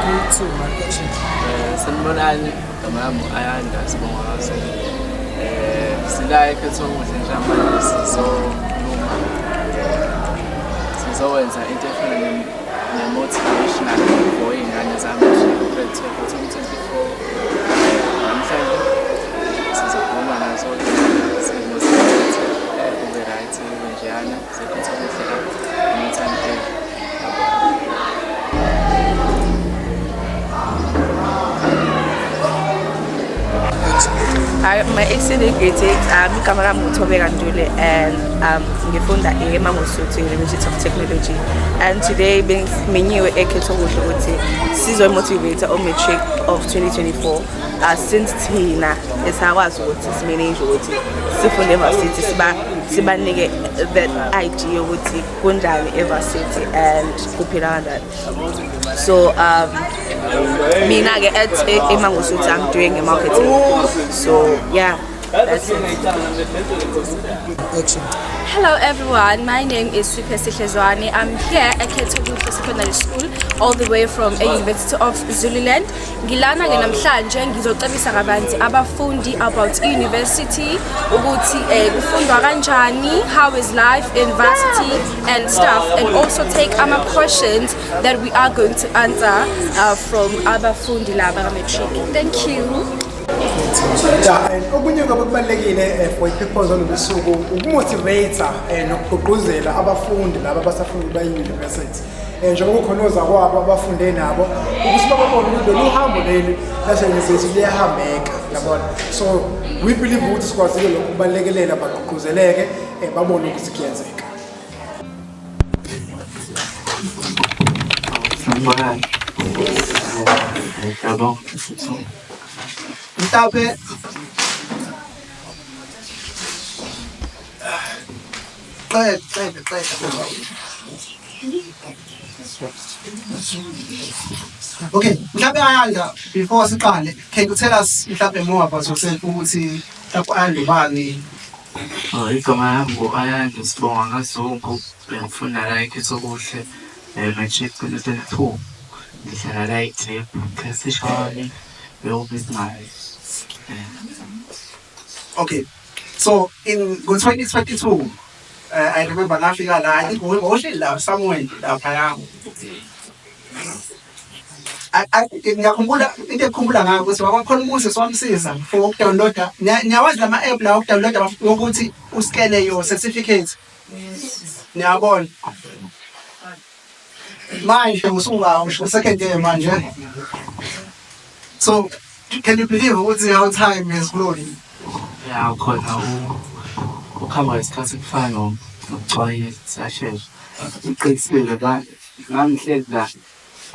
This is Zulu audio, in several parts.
3, 2, my action. Sanibonani, igama lami Ayanda Sibongakazi. Sila eKhethokuhle njengamanje sizowenza into efana ne-motivational for iy'ngane zami grade 12 2024. Namhlanje sizokhuluma nazo simotivate kube right kube njeyana seKhethokuhle lapho anytime. My excellent grade 8, igama lami uThobeka Ndule and ngifunda eMangosuthu University of Technology, and today bengimenyiwe eKhethokuhle ukuthi sizomotivate o-matric of 2024 since thina esakwazi ukuthi simanage ukuthi sifunde eVarsity sibanike that idea ukuthi kunjani eVarsity and kuphila kanjani. So mina ke at eMangosuthu I'm doing marketing. So yeah, that's it. Action. Hello everyone, my name is Siphe Sihlezwane. I'm here at Khethokuhle Secondary School all the way from a University of Zululand. Ngilana ke namhlanje ngizocebisa kabanzi abafundi about university ukuthi kufundwa kanjani, how is life in varsity and stuff, and also take ama questions that we are going to answer from abafundi laba ka-matric. Thank you. Okunye okubalulekile for i-purpose olusuku ukumotivate nokugqugquzela abafundi laba abasafunda ba-university njengoba ukhonoza kwabo abafunde nabo ukuthi babone ukuthi lolu hambo leli lase-university liyahambeka yabona. So we believe ukuthi sikwazile lokhu kubalekelela bagqugquzeleke babone ukuthi kuyenzeka. Mhlawumbe Okay, mhlawumbe Ayanda, before siqale, can you tell us mhlawumbe more about yourself ukuthi mhlawumbe Ayanda ubani? Igama lami Ayanda Sibongakazi, bengifunda la eKhethokuhle matric 2022. Ngihlala la eTheku, Khesishwane, business. Okay, so in 2022, I remember ngafika la, I think we were somewhere lapha. Ngiyakhumbula into ekhumbula ngayo ukuthi wakhona umuzi swamsiza for ukudownloada. Niyawazi lama app la ukudownloada ukuthi uskene your certificate. Niyabona. Manje usunga usho second year manje. So can you believe ukuthi how time is flowing? Yeah, khona ukhamba isikhathi kufana nokucwayisa sashesha. Uqinisile la ngamhlezi la.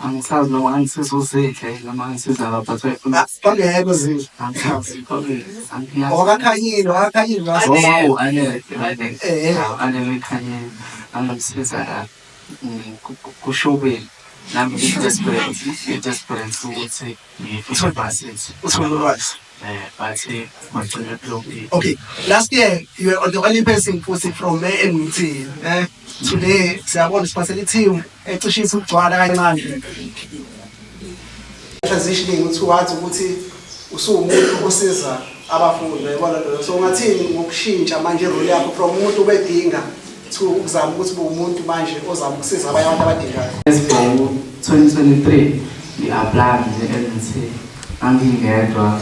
Angisazi noma angisizuzidle noma angisiza abaphathwe. Bangeke zini. Angisazi probably Akakhanyile ngaso. Ane khanyile angisiza la. Kushobeni. Nami desperate ukuthi ngifike eVarsity. Utholakala. But Okay, last year you were the only person from MT. Today siyabona siphathele team ecishisa ukugcwala kancane. Transitioning towards ukuthi usuwumuntu osiza abafundi yabona lo. So ngathini ngokushintsha manje role yakho from umuntu obedinga to ukuzama ukuthi umuntu manje ozama ukusiza abantu abadingayo. From 2023 ngi-apply nge-MT angingedwa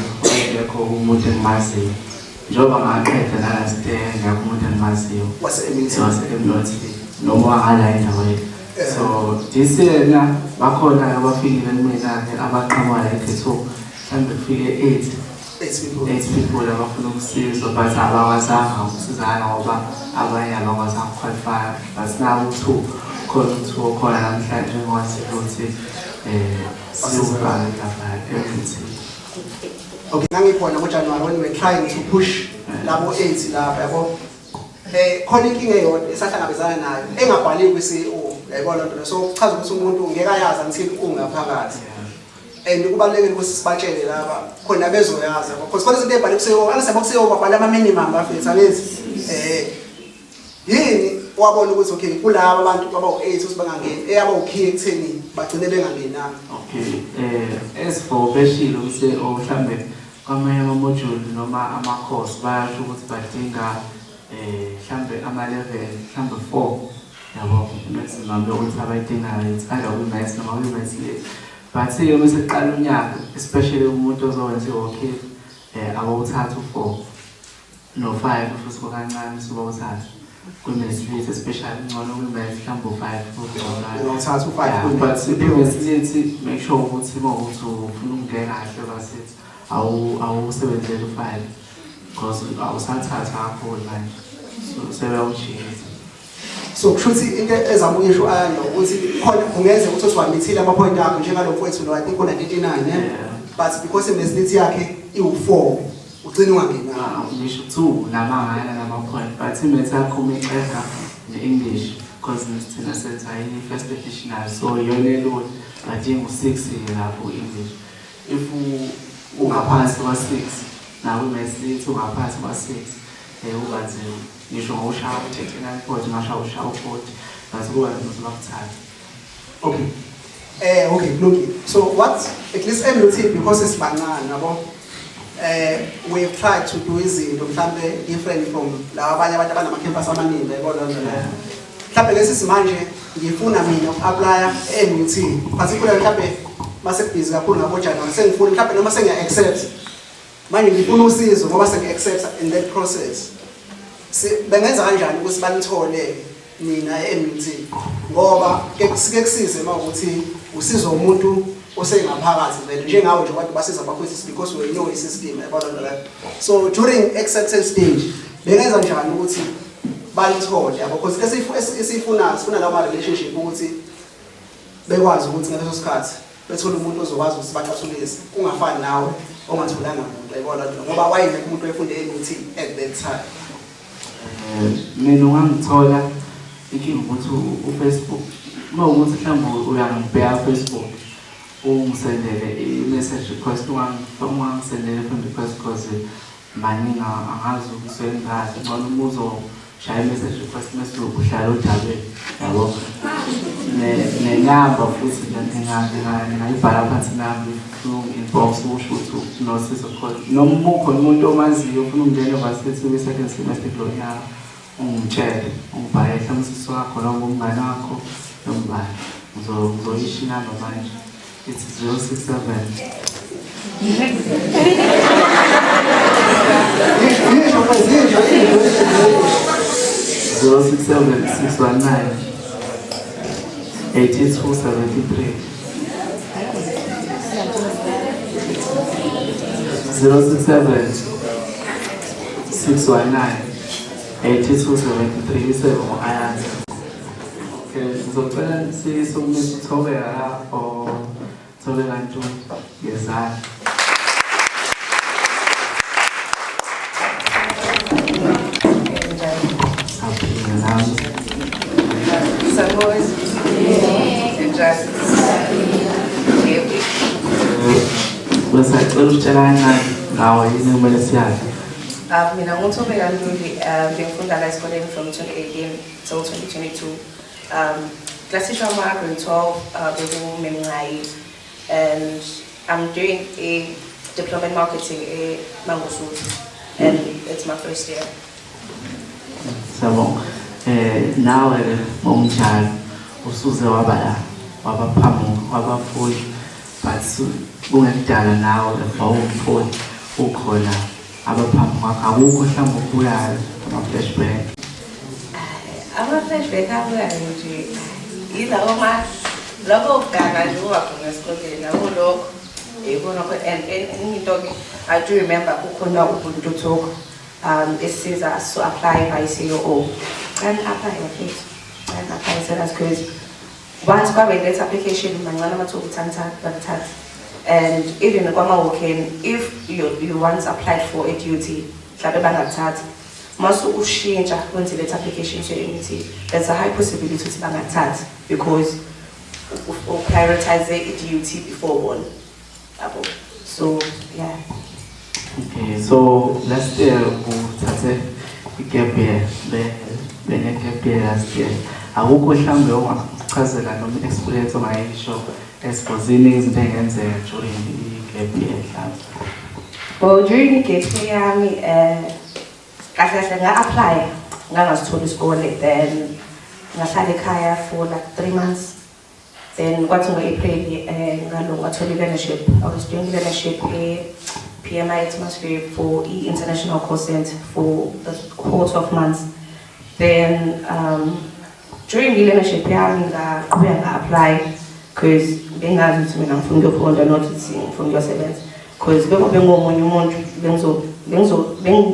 ekho umuntu engimaziyo. Njengoba ngaqeda nala site ngakho umuntu engimaziyo wase-MT noma wangala endaweni. So this year bakhona abafikile kumina abaqhamuka eKhethokuhle mhlawumbe kufike 8 people abafuna ukusizwa but abakwazanga ukusizana ngoba abanye abakwazanga ukuqualify. But now 2 khona namhlanje ngwaziyo ukuthi siyobhala lapha eMT. Okay, ngangikhona ngoJanuary when we were trying to push labo 8 lapha yabo. Khona inkinga eyodwa esahlangabezana nayo engabhaliwe kwi-CEO yayibona lento. So chaza ukuthi umuntu ngeke ayazi until ungaphakathi. And kubalulekile ukuthi sibatshele laba khona bezoyazi because khona izinto ebhaliwe ku-CEO angisaba ku-CEO babhala ama minimum bafethu angithi yini wabona ukuthi okay kulabo abantu abawu-8 ukuthi bangangeni eyabawukhiye ekutheni bagcine bengangenanga. Okay, as for beshilo ukuthi mhlambe kwamanye ama-module noma ama-course bayasho ukuthi badinga mhlambe ama-level mhlambe 4 yabo maximum yokuthi abayidingayo it's either kwi-maths noma kwi-maths late. But uma seqala unyaka especially umuntu ozowenza i-hockey abawuthatha u4 no5 futhi kokancane sobawuthatha kwi-maths late especially ngcono kwi-maths mhlambe u5 uthatha u5 but i-maths late make sure ukuthi uma ukuthi ufuna ukungena kahle basithi awusebenzele u5 because awusathatha kakhulu manje so sebeyawujikisa. So kushuthi into ezama uyisho ayano ukuthi khona ungeze ukuthi uwamithile ama-point akho njengalokho wethu lo I think una-99 but because imneslit yakhe iwu4 ugcina ungangenanga. Ngisho 2 namangana nama-point but imaths yakho uma iqeda ne-English because thina senza i-first additional so yona elula badinga u6 lapho English. If ungaphansi kwa6 nawe imneslit ungaphansi kwa6 ubanzima ngisho ngawushaya u-39 point ngashaya ushaya u40 base kuba nzima bakuthatha. Okay. Okay, look. So what at least MUT because it's bancane yabo we've tried to do izinto mhlambe different from la abanye abantu abanama-campus amaningi yabona nje. Mhlambe lesi simanje ngifuna mina uku-applya MUT particularly mhlambe mase busy kakhulu ngabo January sengifuna mhlambe noma sengiya-accept manje ngifuna usizo ngoba sengi-accept in that process. Bengenza kanjani ukuthi banithole nina eMUT ngoba sike kusize mawukuthi usizo umuntu osengaphakathi vele njengawe nje abantu basiza abafundisi because we know i-system yabona la. So during acceptance stage bengenza njani ukuthi banithole yabo because esifuna sifuna lawo relationship ukuthi bekwazi ukuthi ngaleso sikhathi bethole umuntu ozokwazi ukuthi baxathulise ungafani nawe ongatholanga muntu yabona ngoba wayile umuntu oyefunde eMUT at that time. Mina ungangithola inkinga ukuthi uFacebook uma ukuthi mhlawumbe uyangibheka Facebook ungisendele i-message request ungangisendele friend request because maningi angazi ukuthi wengazi ngoba umuzo shaya i-message request message uhlala udabeni yabo nenamba futhi ngingayibhala phansi nami inbox usho ukuthi nosizo khona noma ukhona umuntu omaziyo ufuna ukungena varsity kwi-second semester kulo nyaka ungitshele ungibhale mhlawumbe usiso wakho noma umngane wakho nombani ngizoyisho inamba manje it's 067 619 8273 067 619 8273 isebe ngo-Ayanda. Okay, ngizocela sisomisa uThobeka lapho Thobeka Ntuli ngezandla. Saphila nami. Sangozi. Njani? Besacela ukutshela kancane ngawe yini kumele siyazi. Mina nguThobeka Ntuli, ngifunda la esikoleni from 2018 till 2022. Class teacher grade 12, Memngai, and I'm doing a diploma in marketing at Mangosuthu, and it's my first year. So, now umjalo usuze wabaphamu wabafundi but kungekudala nawe umfundi ukhona abaphamu wakho akukho mhlawumbe ukubuyayo ama-flashback. Ama-flashback abuyayo nje yilawo lokho kuganga nje uwakhona esikoleni nabo lokho yibona and into-ke I do remember kukhona ubuntu talk esiza us to apply by COO and apply mafethu and apply that's because once kwabe-let application mancane amathuba ukuthatha bakuthatha. And even kwama-walk-in, if you once applied for a duty mhlawumbe bangakuthatha mase ushintsha wenze let application to MUT, there's a high possibility ukuthi bangakuthatha because prioritize i-duty before one. So yeah. Okay, so let's uthathe igap year bene-gap year last year. Akukho mhlawumbe ongachazela noma experience ongayisho esibhozini izinto engenzeka during i-gap year mhlawumbe? Well, during the gap year yami, kahle nga-apply, ngangazithola isikole, then ngahlala ekhaya for like 3 months. Then kwathi ngo-April ngathola i-learnership. I was doing learnership PMI atmosphere for International Call Center for the whole 12 months. Then during the learnership yami ngaqhubeka nga-apply because bengazi ukuthi mina ngifuna ukufunda not ukuthi ngifuna ukuyosebenza. Because bengomunye umuntu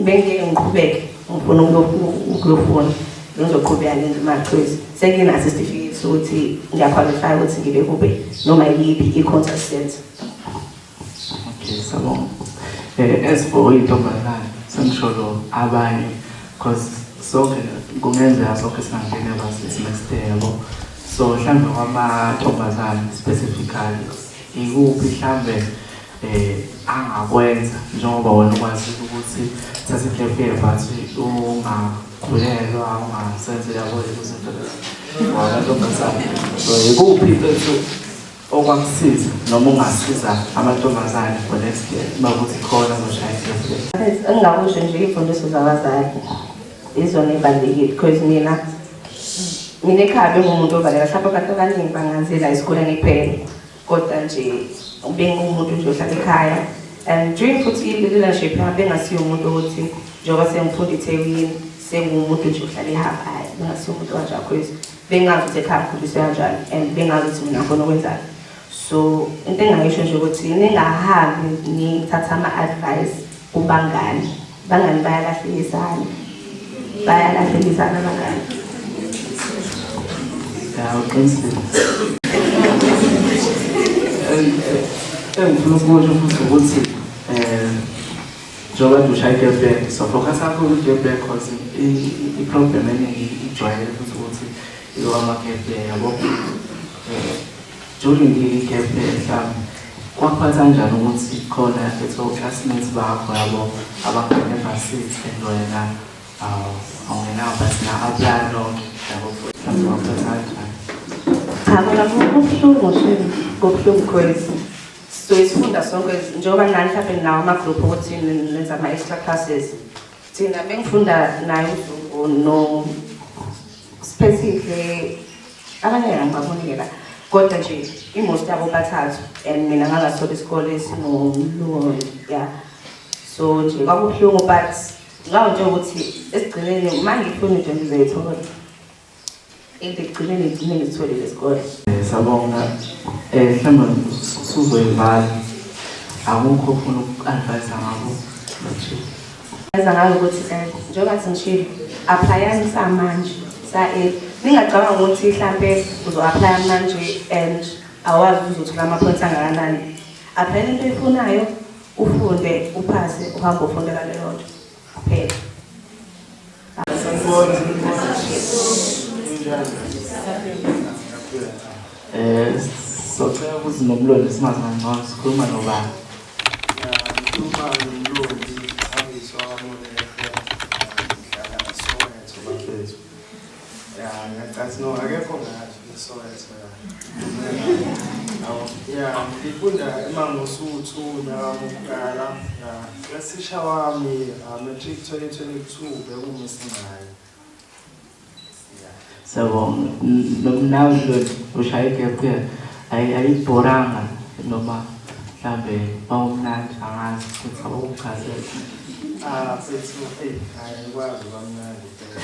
bengeke ngiqhubeke ngifuna ukuyofunda bengizoqhubeka ngenze imali because senginaso isitifiketi sokuthi ngiyaqualify ukuthi ngibe kube noma yiphi i-contact center. Okay, sabonga. As for intombazane sengisho lo abanye because sonke kungenzeka sonke singangena varsity next year yabo. So mhlambe kwamantombazane specifically ikuphi mhlambe angakwenza njengoba wena ukwazi ukuthi sasifike bathi ungakhulelwa ungasenze yabo izinto lezi wabantombazane. So ikuphi bethu okwakusiza noma ungasiza amantombazane for next year bakuthi khona ngoshaya igap? Engingakusho nje imfundiso zabazali izona ezibalulekile because mina ekhaya bengumuntu ovalela mhlawumbe abantu abaningi banganzela esikoleni kuphela kodwa nje bengumuntu nje ohlala ekhaya. And during futhi i-leadership yami bengasiyo umuntu ukuthi njengoba sengifunda eThekwini sengumuntu nje ohlala ehamba hayi bengasiyo umuntu kanjalo because bengazi ukuthi ekhaya ngikhuliswe kanjani and bengazi ukuthi mina ngifuna ukwenzani. So into engayisho nje ukuthi ningahambi nithatha ama-advice kubangani. Bangani bayalahlelisana abangani. Uqinisile. Engifuna ukusho futhi ukuthi njengoba ushaya igap year so focus kakhulu ku-gap year because i-problem eningi ijwayele futhi ukuthi ama-gap year yabo. During i-gap year mhlawumbe kwakuphatha kanjani ukuthi khona classmates bakho yabo abangene varsity and wena awungenawo but na-apply lonke yabo mhlawumbe kwakuphatha kanjani? Kubuhlungu because so isifunda sonke njengoba nani mhlawumbe nawo ama-group ukuthi nenza ama-extra classes thina bengifunda nayo uZungu no specifically abanye angibabonile la kodwa nje imost yabo bathathu and mina ngangasithola isikole esinomlulo ya so nje kwakubuhlungu but ngawo nje ukuthi esigcineni uma ngifuna into ngizoyithola ekugcineni ngithole lesikole. Sabonga. Mhlawumbe usuzoyivala akukho ufuna uku-advise ngabo ngalo ukuthi njengoba sengishilo applyani samanje ningacabanga ukuthi mhlambe uzo-applya manje and awazi uzothola ama-points angakanani. Applyani into oyifunayo ufunde uphase uhambe ufundela leyo nto kuphela. Socela ukuthi nomlondi simazi ngcono sikhuluma nobani? Ngikhuluma nomlondi Thabiso Amoneke Soweto bafethu. Ngathi no akekho ngathi Soweto. Ngifunda eMangosuthu nyakamukala. Ngasisha wami matric 2022 bekuMsingayi. Sabonga. Nawe ushaya igap year ayibhoranga noma mhlambe bawumnandi angazi futhi awukhazela? Fethu ayikwazi kwamnandi phela.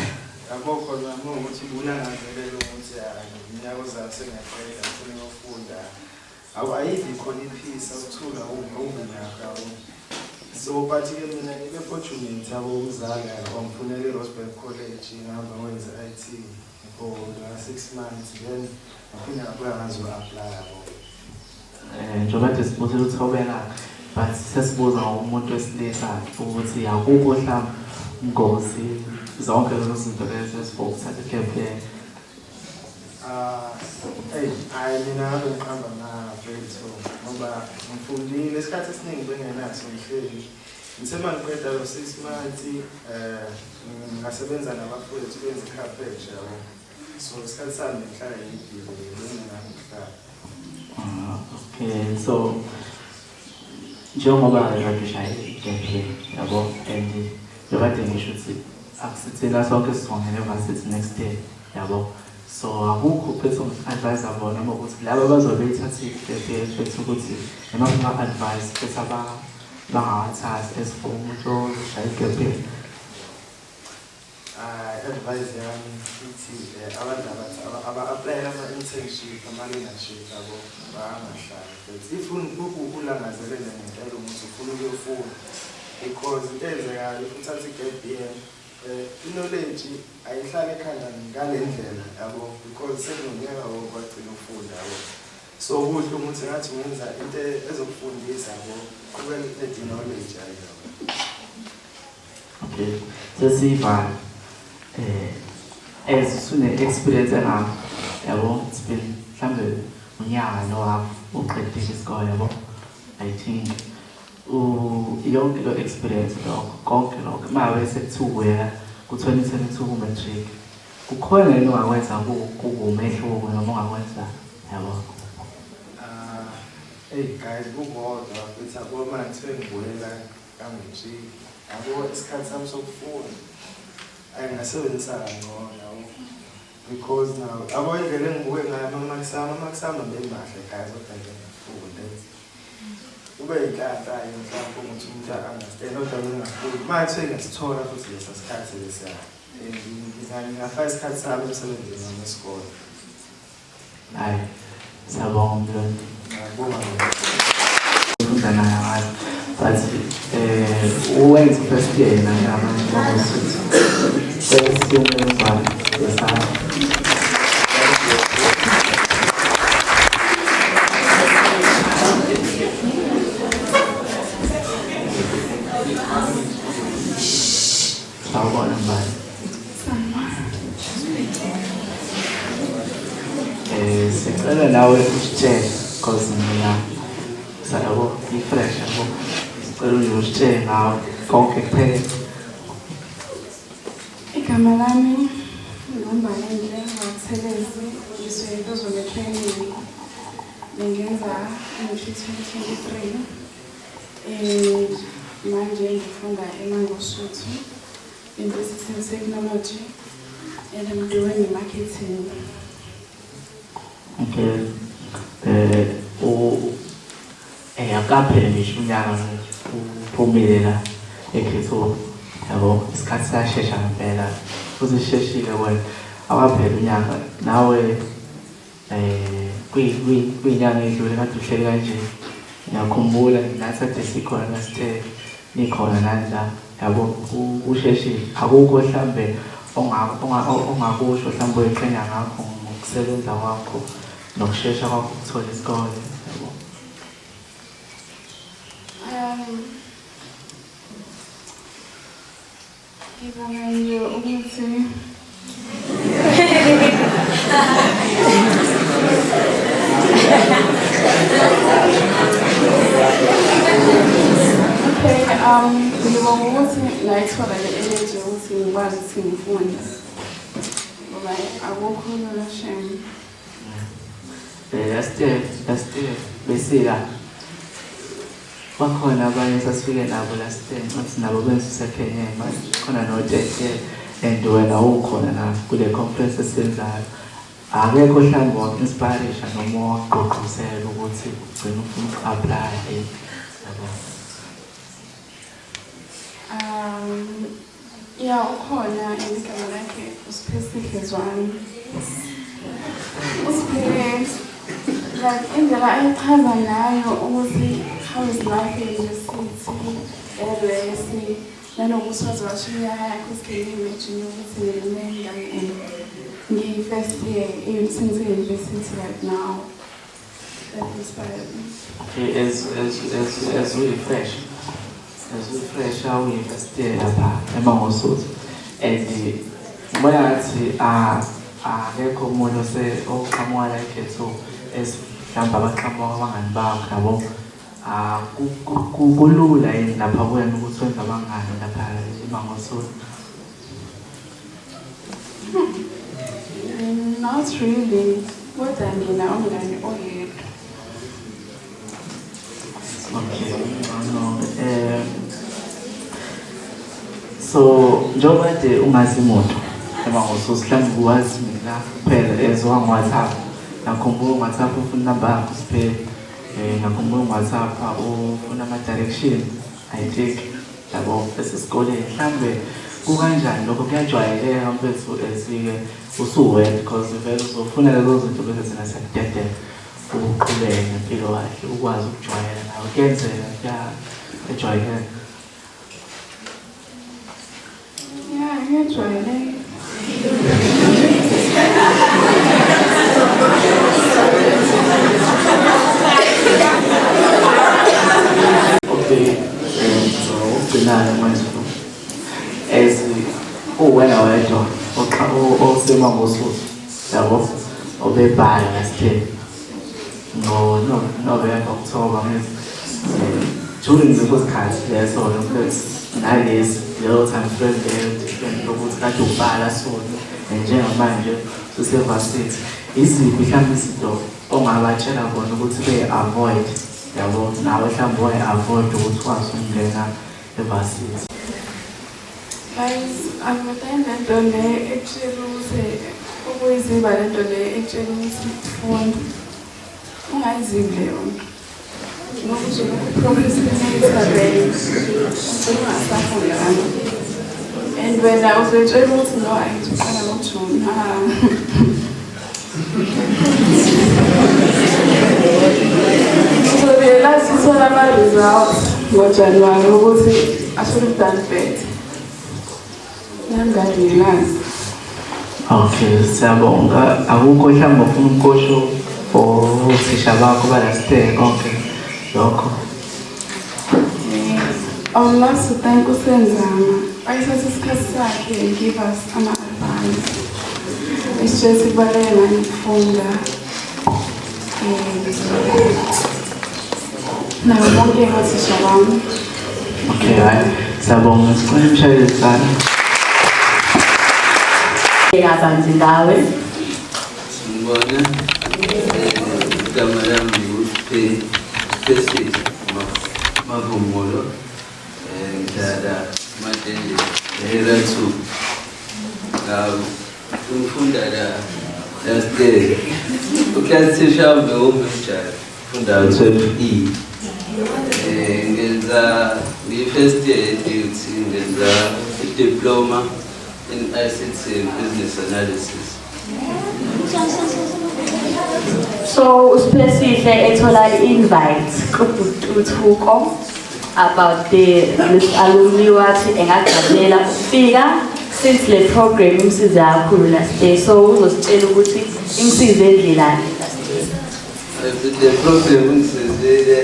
Yabo khona ukuthi uyangazelela ukuthi iminyaka ozayo sengiyaqeda ngifuna ukufunda. Ayithi khona iphisa ukuthula ubunaka. So but ke mina ngibe fortunate yabo umzali wangifunela eRosebank College ngihamba ngenza IT for 6 months then ngaphinda ngabuya ngazo-apply yabo. Njengoba nje sibuthela ukuthi awubeka but sesibuza umuntu wesilisa ukuthi akukho mhlawumbe ingozi zonke lezo zinto lezo ezifuna ukuthatha igap year? Mina ngabe ngiqamba ngafethu ngoba ngifundile isikhathi esiningi bengenaso ngihleli Ngisema ngiqeda lo 6 months ngasebenza nabafundi benze icarpet yabo. So isikhathi sami ngihlala ngidile nginamhlaba. Okay, so njengoba ngishaya igebe yabo and lokade ngisho ukuthi akusithina sonke sizongena varsity next year yabo. So akukho personal advice abona noma ukuthi laba bazobe bethatha igebe bethu ukuthi noma advice bese bangawathathi as for umuntu oshaya igebe. Advice yami ithi abantu aba-apply ama-internship ama-learnership yabo bangahlali but if ulangazelele ngempela ukuthi ufuna ukuyofunda because into eyenzekayo if uthatha i-gap year i-knowledge ayihlali ekhanda ngale ndlela yabo because sekunonyaka wokugcina ufunda yabo. So kuhle ukuthi ngathi ngenza into ezokufundisa yabo kube ne-knowledge yayo. Okay, sesiva as soon as experience engakho yabo it's been mhlambe unyaka no uqedile isikole yabo. I think yonke lo experience lokho konke lokho mabe sekuthukuya ku-2022 ku-matric kukhona yini ongakwenza kuwumehluko noma ongakwenza yabo? Hey guys, kukodwa futhi yabo manje sengibuyela kanguji yabo isikhathi sami sokufunda ayingasebenzisa kangcono yabo because now abo indlela engibuke ngayo amakusama bemahle guys kodwa nje ngifunde ube inhlanhla mhlawumbe ukuthi umuntu understand kodwa ngingafuni manje sengisithola futhi lesa sikhathi lesa ngingafaka isikhathi sami emsebenzini wami wesikole. Hayi sabonga Mlondi. But when first year in now it's because Sarabo, fresh, usted now, konke kuphela. Igama lami ngoMbalende Wathelezi ngisuke training bengenza ngo-2023 manje ngifunda eMangosuthu University of Technology and I'm doing marketing. Okay. Akaphela ngisho unyaka uphumelela ekhetho yabo isikhathi sashesha ngempela futhi sisheshile wena akaphela unyaka nawe kwinyanga edlule kade uhleli kanje ngiyakhumbula nathi sikhona sithe nikhona nanja yabo usheshile akukho mhlambe ongakusho mhlambe uyiqhenya ngakho ngokusebenza kwakho nokushesha kwakho ukuthola isikole. Ngibonga ukuthi ngibonga ukuthi ngayithola le energy ukuthi ngikwazi ukuthi ngifunde ngoba akukho lula shame. Last year besika bakhona abanye sasifike nabo last year ngathi nabo benza second year manje khona no-third year and wena ukhona na kule conference esenzayo akekho mhlawumbe wa-inspiration noma wagqugquzela ukuthi ugcine ufuna uku-apply yabo? Ya ukhona igama lakhe uSiphesihlezwane. USiphe like indlela ayichaza ngayo ukuthi how is life in the city elesi nanokuthi wazowashiya yakho usikele imagine ukuthi nginemngane ngiyi-first year university right now. That inspired me. Okay, as we refresh how we first year lapha eMangosuthu and ubona ngathi akekho umuntu oqhamuka la ekhetho mhlawumbe abaqhamuka abangani bakho yabo kulula yini lapha kuwena ukuthi wenza abangani lapha eMangosuthu? Not really. Kodwa ngina umngani oyedwa. Okay, so njengoba nje ungazi muntu eMangosuthu mhlawumbe uwazi mina kuphela ezwa ngo-WhatsApp, nakhumbula ngo-WhatsApp ufuna inamba yakho siphele, nakhumbula ngo-WhatsApp ufuna ama-direction I think yabo esesikoleni. Mhlawumbe kukanjani lokho? Kuyajwayeleka mfethu esike usuwedwa because vele uzofuna lezo zinto bese thina siyakudedela uqhubeke nempilo yakhe ukwazi ukujwayela nawe. Kuyenzeka kuyajwayeleka. Yeah, ngiyajwayeleka. Okay, so ugcinane manje as uwena wedwa oseMangosuthu yabo obebhala last year November, October, during the podcast leso nalezi leyo time frame leyo different lokuthi kade ubhala sona njengamanje sisevasithi, iziphi mhlawumbe izinto ongabatshela bona ukuthi be-avoid yabo nawe mhlawumbe wayi-avoid ukuthi ukwazi ukungena evasithi? Guys, angibadali lento le ekutshela ukuthi ukuyizimba lento le ekutshela ukuthi funda. Ungayizibi leyo nto. Ngokuthi uprocrastinate vele. Ungasafunda ngalo. And wena uzotshela ukuthi no, ayithuthana ngoJune. So realize uthola ama-results ngoJanuwari ukuthi I should have done better. Nanganginazi. Okay, siyabonga. Akukho mhlawumbe ufuna ukukosho othisha bakho balasteke konke lokho? Awulazi thank uSenzama. Ayithatha isikhathi sakhe and give us ama-advice. It's just ibaleka ngokufunda. Nayo bonke othisha bami. Okay, hayi. Siyabonga. Sicela imshayeli sana. Ngazanzi ngawe. Ngibona igama lami nguSpesi Mavumbolo, ngihlala Matende Era 2. Ngifunda la last day. Uklasisha mbe umjala. Funda 12E. Ngenza first year duty, ngenza diploma in ICT business analysis. So uSpesihle ethola i-invite kuTuthuko about the alumni wathi engajabulela ukufika since le program imsize kakhulu last day, so uzositshela ukuthi imsize endlelani last day. The program imsize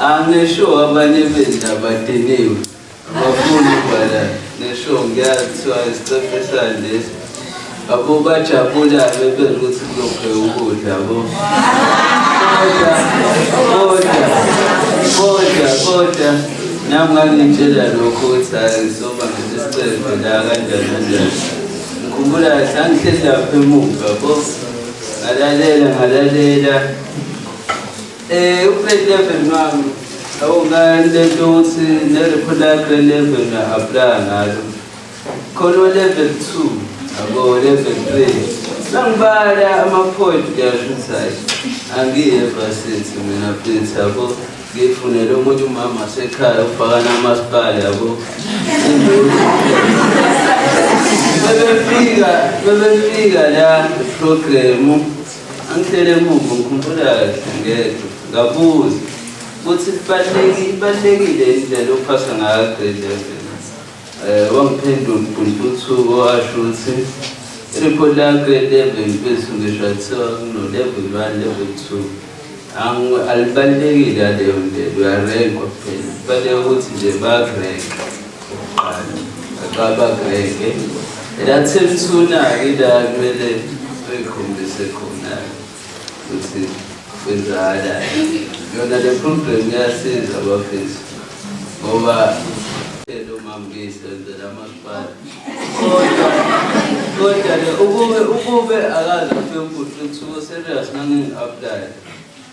angisho abanye bendaba badeniwe abafuna ukubhala nesho ngiyathiwa isiqeqesha lesi abo bajabula bebeza ukuthi kuzopheka ukudla yabo kodwa nami ngangitshela lokho ukuthi ayisoba ngesicelo la kanjani ngikhumbula sangihlezi lapha emuva yabo ngalalela ugrade level wami awungalento ukuthi ne-reproductive level na-apply ngalo khona level 2 abo level 3 sangibala ama-point kuyashuthayo angiyevasithi mina please yabo ngifunele omunye umama asekhaya ufaka namasipala yabo bebefika la program angihlele emuva ngikhumbula ngedwa ngabuza ukuthi ibalulekile indlela ophasa ngayo grade level. Wangiphendula uNtuthuko washo ukuthi i-report lakho level bese ngisho kuthiwa kuno-level 1 level 2 alibalulekile leyo ndlela uyarenkwa kuphela kubaluleke ukuthi nje bakurenke okokuqala bakurenke la term 2-na-ke ila kumele uyikhombise khona ukuthi kwenzakalayo. yona le program iyasiza abafethu ngoba lo mambisi enzela amasipala kodwa ukube akaze afike kuthiwa serious nangi-apply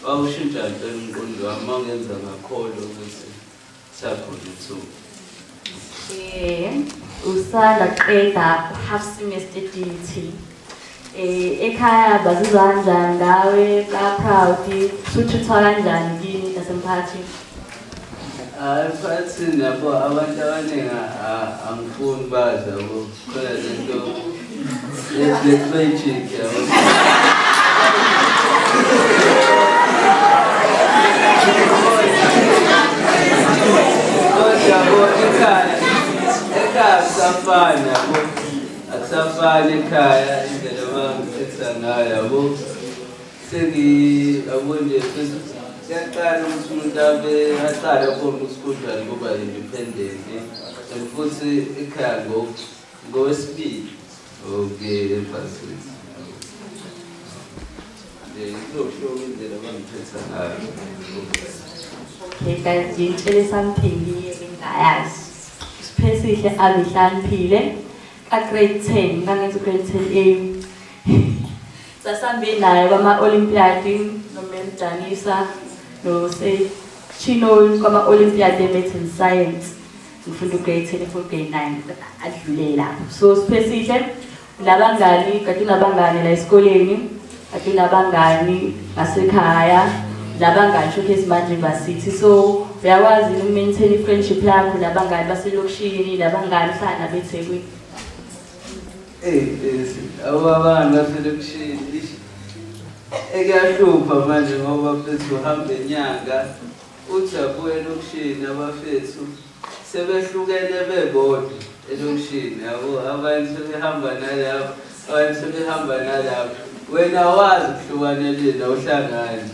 wawushintsha mpela umqondo wami uma ngenza ngakholo ukuthi sakhona ithuba. Usanda qeda half semester DUT. Ekhaya bazizwa kanjani ngawe, ka-proud, suthutha kanjani kini nasemphakathini? Emphakathini yabo abantu abaningi angifuni bazi yabo khona lento le-magic yabo. Kodwa ekhaya akusafani yabo, akusafani ekhaya indlela abangiphetha ngayo yabo. Yabo nje kuyaqala ukuthi umuntu aqale abone ukuthi kunjani kuba independent and futhi ekhaya ngowesibili emphasis. Ngiyosho indlela abangiphetha ngayo. Okay guys, ngitshele something engingayazi. Siphesihle abihlaniphile ka-grade 10, ngangenza grade 10A. Sasambe naye kwama-Olympiad noMemdanisa Chino kwama-Olympiad e-Maths and Science. Ngifunda grade 10 for grade 9 adlule lapho. So siphesihle nabangani, kade nabangani la esikoleni, kade nabangani ngasekhaya, nabangani showcase manje varsity. So uyakwazi ukumaintain i-friendship yakho nabangani baselokishini, nabangani hlala beThekwini. Abangani baselokishini ekuyahlupha manje ngoba bafethu uhamba inyanga uthi abuye elokishini abafethu sebehlukene bebodwa elokishini yabo, abanye sebehamba nalapho, abanye sebehamba nalapho. Wena wazi ukuhlukaneleni awuhlangani,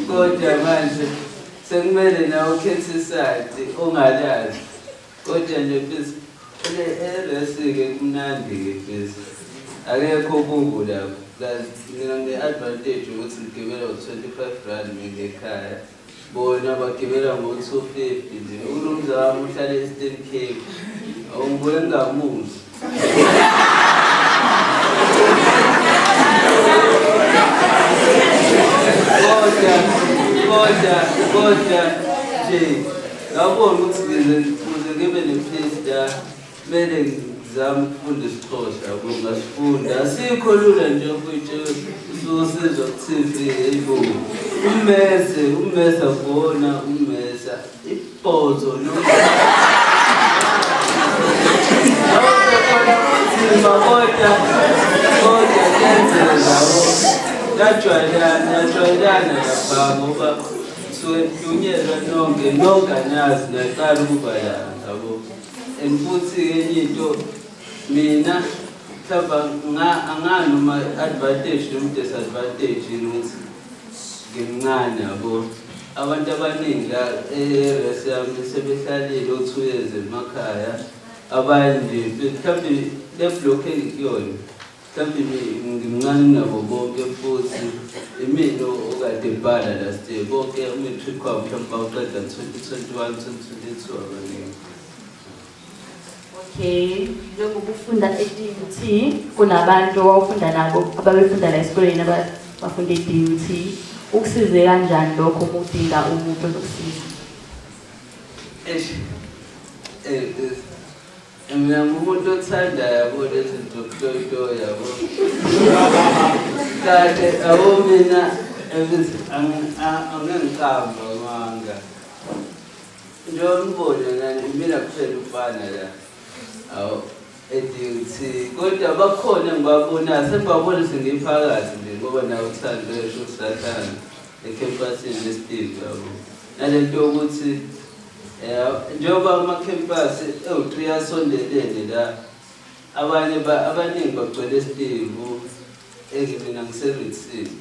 kodwa manje sekumele nawe ukhethe iside ongalazi. Kodwa nje bese eresi-ke kumnandi-ke bese akekho kubo lapho. Mina ngine-advantage ukuthi ngigibela u-R25 mina ekhaya, bona bagibela ngo-250 nje. Umnumza wami uhlala e-Eastern Cape, awungibuye ngingamuzi. Kodwa nje ngabona ukuthi ukuze ngibe ne-place la kumele ngizame ukufunda isiXhosa yabo, ngasifunda. Asikho lula nje ukuyitshela usizwa ku-TV eyibongo. Ummese akubona ummesa ibhozo kodwa kuyenzeka yabo. Yajwayelana lapha ngoba suke kunyelwa nonke naqala ukuba yabo. And futhi enye into mina mhlawumbe angani noma advantage noma disadvantage ukuthi ngimncane yabo. Abantu abaningi la eresi yami sebehlalile o2 years emakhaya, abanye nje mhlawumbe le block engikuyona mhlawumbe ngimncane nabo bonke, futhi imina okade bhala last year bonke umatric wabo mhlawumbe bawuqeda 2021 2022 abaningi. Okay, njengoba ufunda e-DUT kunabantu owawufunda nabo ababefunda la esikoleni abafunda e-DUT, ukusize kanjani lokho uma udinga umuntu ozokusiza? Mina ngumuntu othanda yabo lezi zinto yabo. Kade abo mina angengikamba manga njengoba ngibona nani mina kuphela ufana la e-DUT, kodwa bakhona engibabonayo, sengibabona sengiphakathi nje ngoba nawe uthanda esho usathana ekhempasini le-Steve yabo. Nalento yokuthi njengoba amakhempasi ewu-3 asondelene la, abaningi bagcwele e-Steve, mina ngise-Ritsini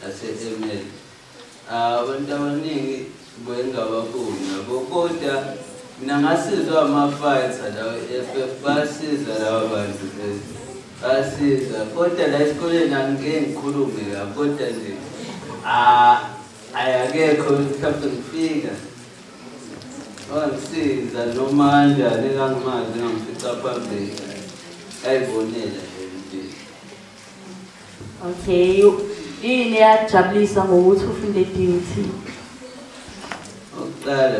nase-ML. Abantu abaningi ngingababoni yabo, kodwa mina ngasizwa ama-fighter lawa e-FF, basiza lawa bantu basiza. Kodwa la esikoleni angike ngikhulume kabi, kodwa nje ayakekho mhlawumbe ngifika wangisiza noma kanjani engangimazi engangifica phambili ayibonela nje impilo. Okay, yini yajabulisa ngokuthi ufunde DUT? Oqala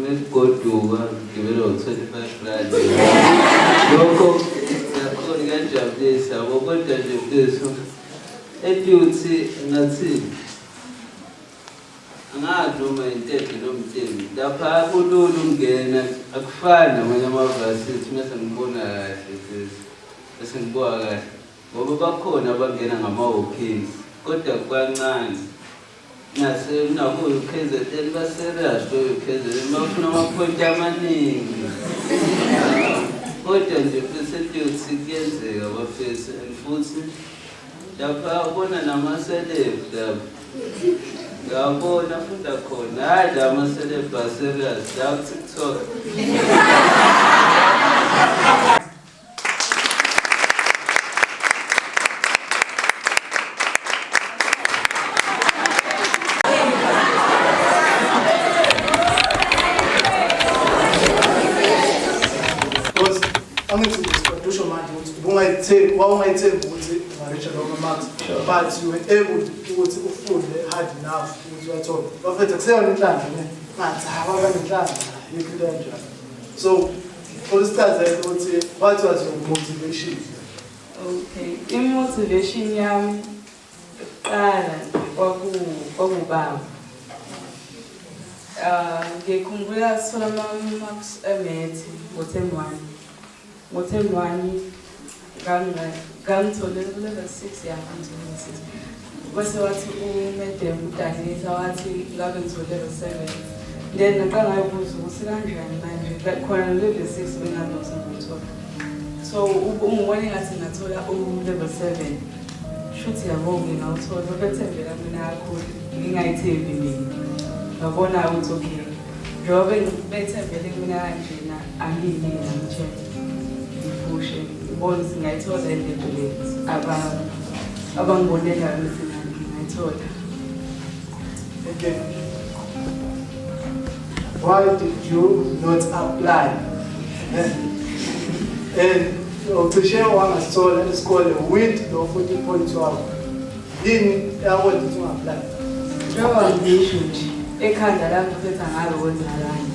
mekugoduka ngibelo 25 rand. Lokho yakhona ngiyajabulisa kodwa nje mfethu eDUT ngathi angazi noma intebe nomtemi lapha kulula ungena akufani namanye amavasithi mase ngibona kahle bese ngibuka kahle ngoba bakhona abangena ngama-walk-ins kodwa kwancane nako KZN baserious KZN bafuna amaphoyinti amaningi kodwa nje futhi kuyenzeka bafethu and futhi lapha ubona nama-celeb lapha ngiyabona funda khona hayi la ma-celeb aserious la ku-TikTok. Wawungayithembi ukuthi ungareach lowo marks, but you were able ukuthi ufunde hard enough ukuthi wathola. Bafethu kuseyona inhlanhla ne. Ngathi abakanenhlanhla yikho kanjalo. So usichazele ukuthi what was your motivation? Okay, imotivation yami qala kwakubaba. Ngikhumbula sithola ama-marks emethi ngo-term 1 ngangithole level 6 yangangithole 6 bese wathi umedem udanisa wathi ngabe ngithole level 7 then ngaqala ngayibuza ukuthi kanjani manje khona level 6 bengadosa ngithola so ungibona ngathi ngathola level 7 shuthi yabonke ngawuthola bethembela mina kakhulu ngingayithembi mina ngabona ukuthi okay njengoba bethembele mina kanjena angiyini nje ngipushe ngibona singayithola lento le abangibonela ukuthi ngayithola. Okay. Why did you not apply? And ucishe wangasithola esikole with lo 40.12 yini yawenza ukuthi ungapply? Njengoba ngisho nje ekhanda lami kufetha ngabe kwenzakalani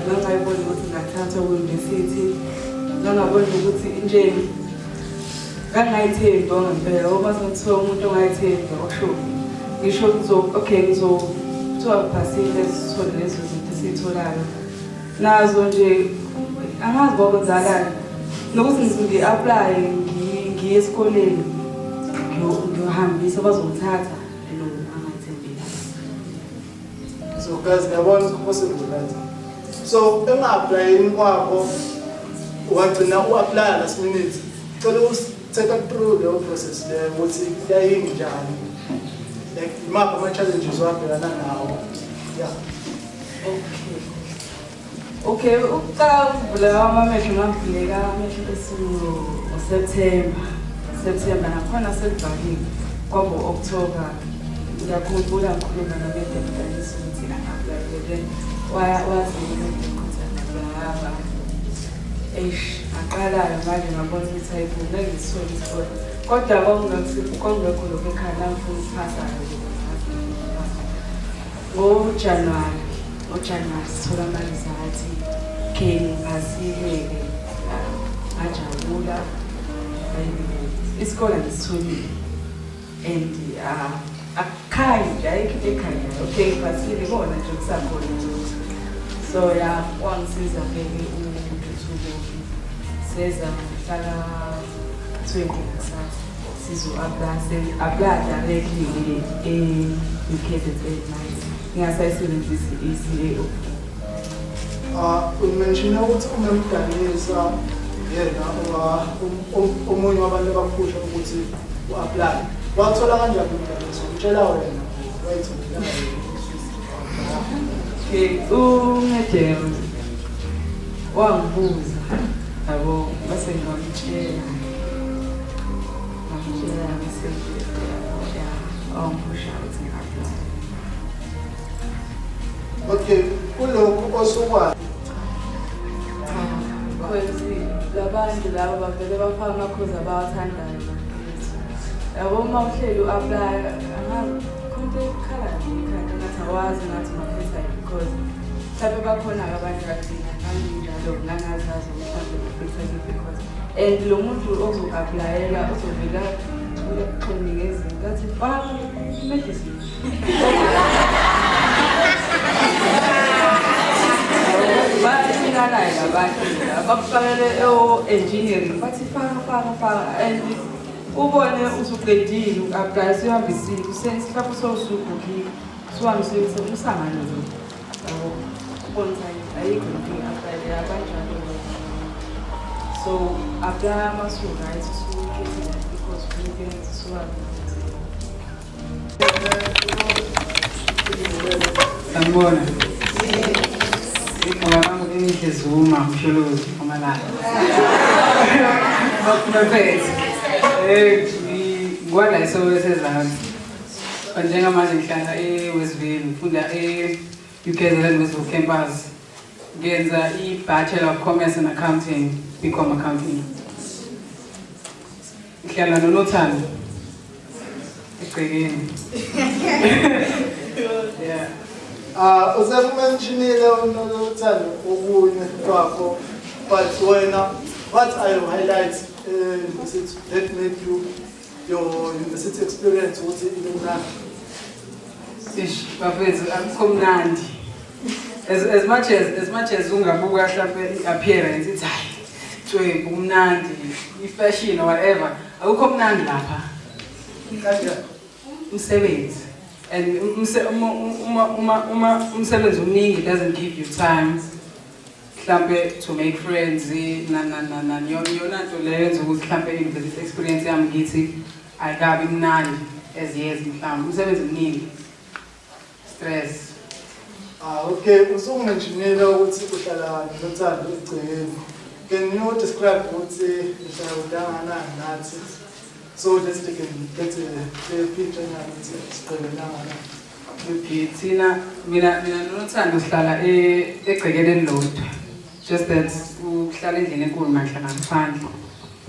ngangayibona ukuthi ngathathwa ku-university ngangabona ukuthi nje ngangayithembi ngempela ngoba sekuthiwa umuntu ongayithembi osho ngisho ngizothiwa phasile sithole lezo zinto esiy'tholayo nazo nje angazi kwakwenzakalani nokuthi ngi-aplaye ngiye esikoleni ngiyohambisa bazongithatha so guys, ngiyabona ukuthi possible right. So enga-applyini kwakho wagcina u-apply last minute. Cela take us through the whole process there ukuthi yayini njani. Like imaphi ama-challenges wabhekana nawo. Yeah. Okay, ukuqala ukuvula amamehlo ngavuleka amehlo September nakhona sekuvaliwe kwabo October. Ngiyakhumbula ngikhuluma nabedemdanisi ukuthi angaplayile then wazibaba aqalayo manje ngabona ukuthi ayivule ngisole isikole kodwa kwakungekho lokho ekhaya langifuna ukuphasayo ngoJanuwari sithola ama-results ngiphasile-ke ngajabula isikole ngisitholile and akukhanyi nje ayikho into ekhanyayo okay ngibhasile kona nje kusakhona nje so ya wangisiza-ke uMthuthuko seza mhlaka 20 kusasa sizo-apply directly e-KZN ngingasayisebenzisi i-CAO. Umenshine ukuthi umemdanisa yena omunye wabantu abaphusha ukuthi u-apply. Wathola kanjani umdanisa? Utshela wena wayithola okay, uMedem wangibuza yabo base ngamtshela ongiphusha ukuthi ngi-apply. Okay, kulokhu osukwazi Because labantu laba bavele bafaka amakhozi abawathandayo. Yabo uma uhleli u-apply angakhonto ekhala ngekhanda ngathi awazi ngathi ungakhetha because mhlawumbe bakhona-ke abanye kade anginjalo nangazazi mhlawumbe ngikhetha because and lo muntu ozoku-aplayela uzovela uyakuxhonyeka ezinto athi medicine. Bayathinganayo abantu abakufakele engineering bathi faka and ubone usuqedile uku-apply sihambisile usenhlapho sosuku siwamisile usangane nje yabo ubona ukuthi ayikho into i-apply abanjalo so apply amasuku right usukhethile because ufike siwazi Sanibona. Ngicabanga ukuthi imihle zuma umsholozi omalanga. Bakumaphethe. Ngwala isokwe sezansi. Njengamanje ngihlala eWestville ngifunda e-UKZN Westville campus. Ngenza i-Bachelor of Commerce and Accounting, BCom Accounting. Ngihlala noNothando. Egcekeni. Yeah. Usakumentionile unothando okunye kwakho, but wena, what are your highlights that made you your university experience ukuthi ibemnandi? Bafethu akukho mnandi. As much as ungabuka mhlawumbe i-appearance ithi hayi tshwe umnandi i-fashion or whatever akukho mnandi lapha. Umsebenzi and umsebenzi omningi doesn't give you time mhlawumbe to make friends yona nto leyo yenza ukuthi mhlawumbe i-university experience yami ngithi ayikabi mnandi as yes mhlawumbe umsebenzi omningi stress. Okay, usumentionile ukuthi uhlala nothando egcekeni. Can you describe ukuthi uhlala udanganani nathi? So just take a picture now Okay, Tina, mina nothando sihlala egcekeni elilodwa. Just that uhlala endlini enkulu mahlala ngaphandle.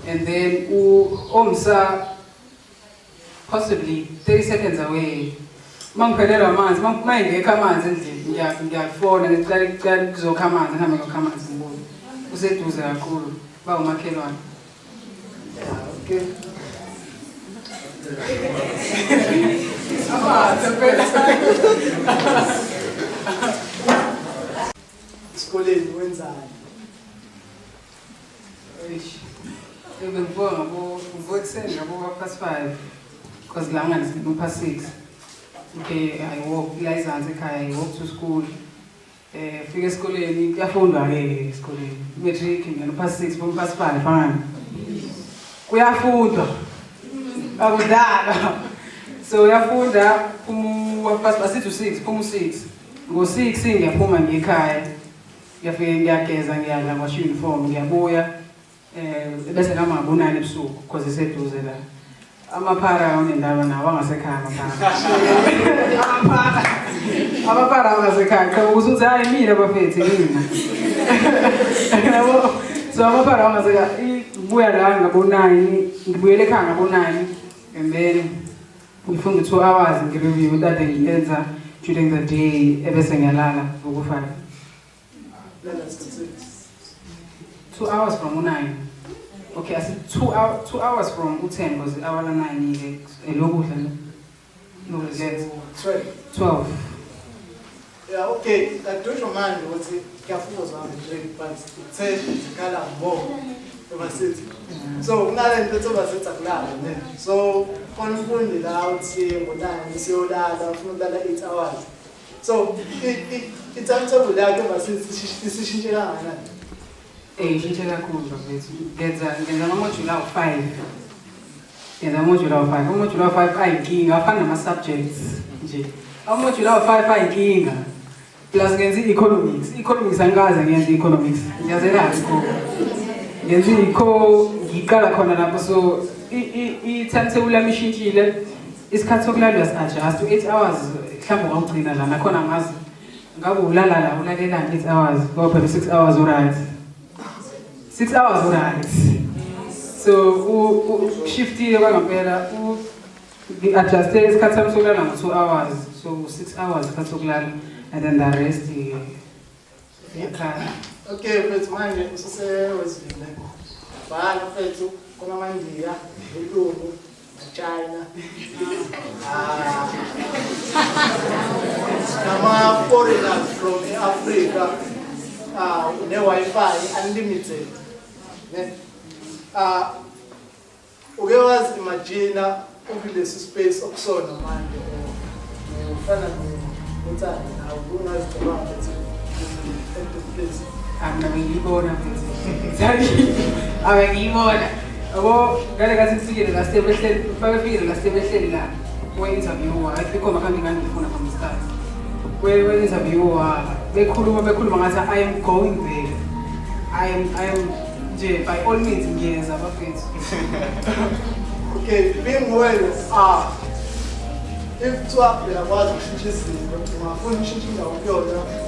And then omsa possibly 30 seconds away. Mangiphelelwa amanzi, mangingekho amanzi endlini ngiyafona ngicela kuzokha amanzi ngihambe ngokha amanzi ngibone. Useduze kakhulu bawumakhelwane. Okay. Esikoleni wenzani? Ngivuka ekuseni ngabo past 5 because la ngani past 6. Okay, I walk la izansi ekhaya, I walk to school. Fika esikoleni kuyafundwa ke esikoleni. Matric ngene past 6 past 5 fana. Kuyafundwa. Akudala. So uyafunda past asithi 6 phuma 6. Ngo6 ngiyaphuma ngekhaya. Ngiyafika ngiyageza ngiyadla ngwasha uniform ngiyabuya bese ngama ngabo9 ebusuku because iseduze la. Amaphara awunendaba nawo angasekhaya amaphara angasekhaya cha ukuthi hayi mina bafethi mina yabo so amaphara angasekhaya ibuya la ngabo9 ngibuyele ekhaya ngabo9 and then ngifunda 2 hours ngireview that ngiyenza during the day ebese ngiyalala ngo 5. 2 hours from 9. Okay, I said 2 hours from 10 because hour 9 is a local. No, yes. 12. Yeah, okay. That don't remind me what careful was on the drink, but it says it's kind of more overseas. So now then, that's overseas a club. So on the out here, what time is your dad? From that 8 hours. So it's actually like overseas. This is Ngitshela kakhulu bafethu ngenza ama-module awu5 ngenza ama-module awu5 ama-module awu5 ayinkinga afana nama-subjects nje ama-module awu5 ayinkinga plus ngenza i-economics angikaze ngenza i-economics ngiyazela ngenza ngiqala khona lapho so i-timetable yami ishintshile isikhathi sokulala uyasi-adjust 8 hours mhlawumbe wawugcina la nakhona ngazi ngabe ulala la ulalelani 8 hours ngoba phela 6 hours uright 6 hours uright so shiftile kwangempela adjuste isikhathi sami sokulala ngo2 hours so 6 hours isikhathi sokulala and then the rest ekhaya. Okay, mfethu manje usesewezile. Bhala mfethu kumamandiya, eLungu, eChina. Nama foreigners from Africa. Ne-Wi-Fi unlimited. Uke wazi imagine ukulesi space okusona manje ufana nothanda nawe ungazicabanga ukuthi place. Angiyibona mfethu. Angiyibona. Abo ngale kathi sifikile la step ehleli, bafikile la step ehleli la. We-interview ayikho makhambi ngangifuna from start. We-interview bekhuluma ngathi I am going there. I am nje by all means ngiyeza bafethu. Okay, being well, if to up there was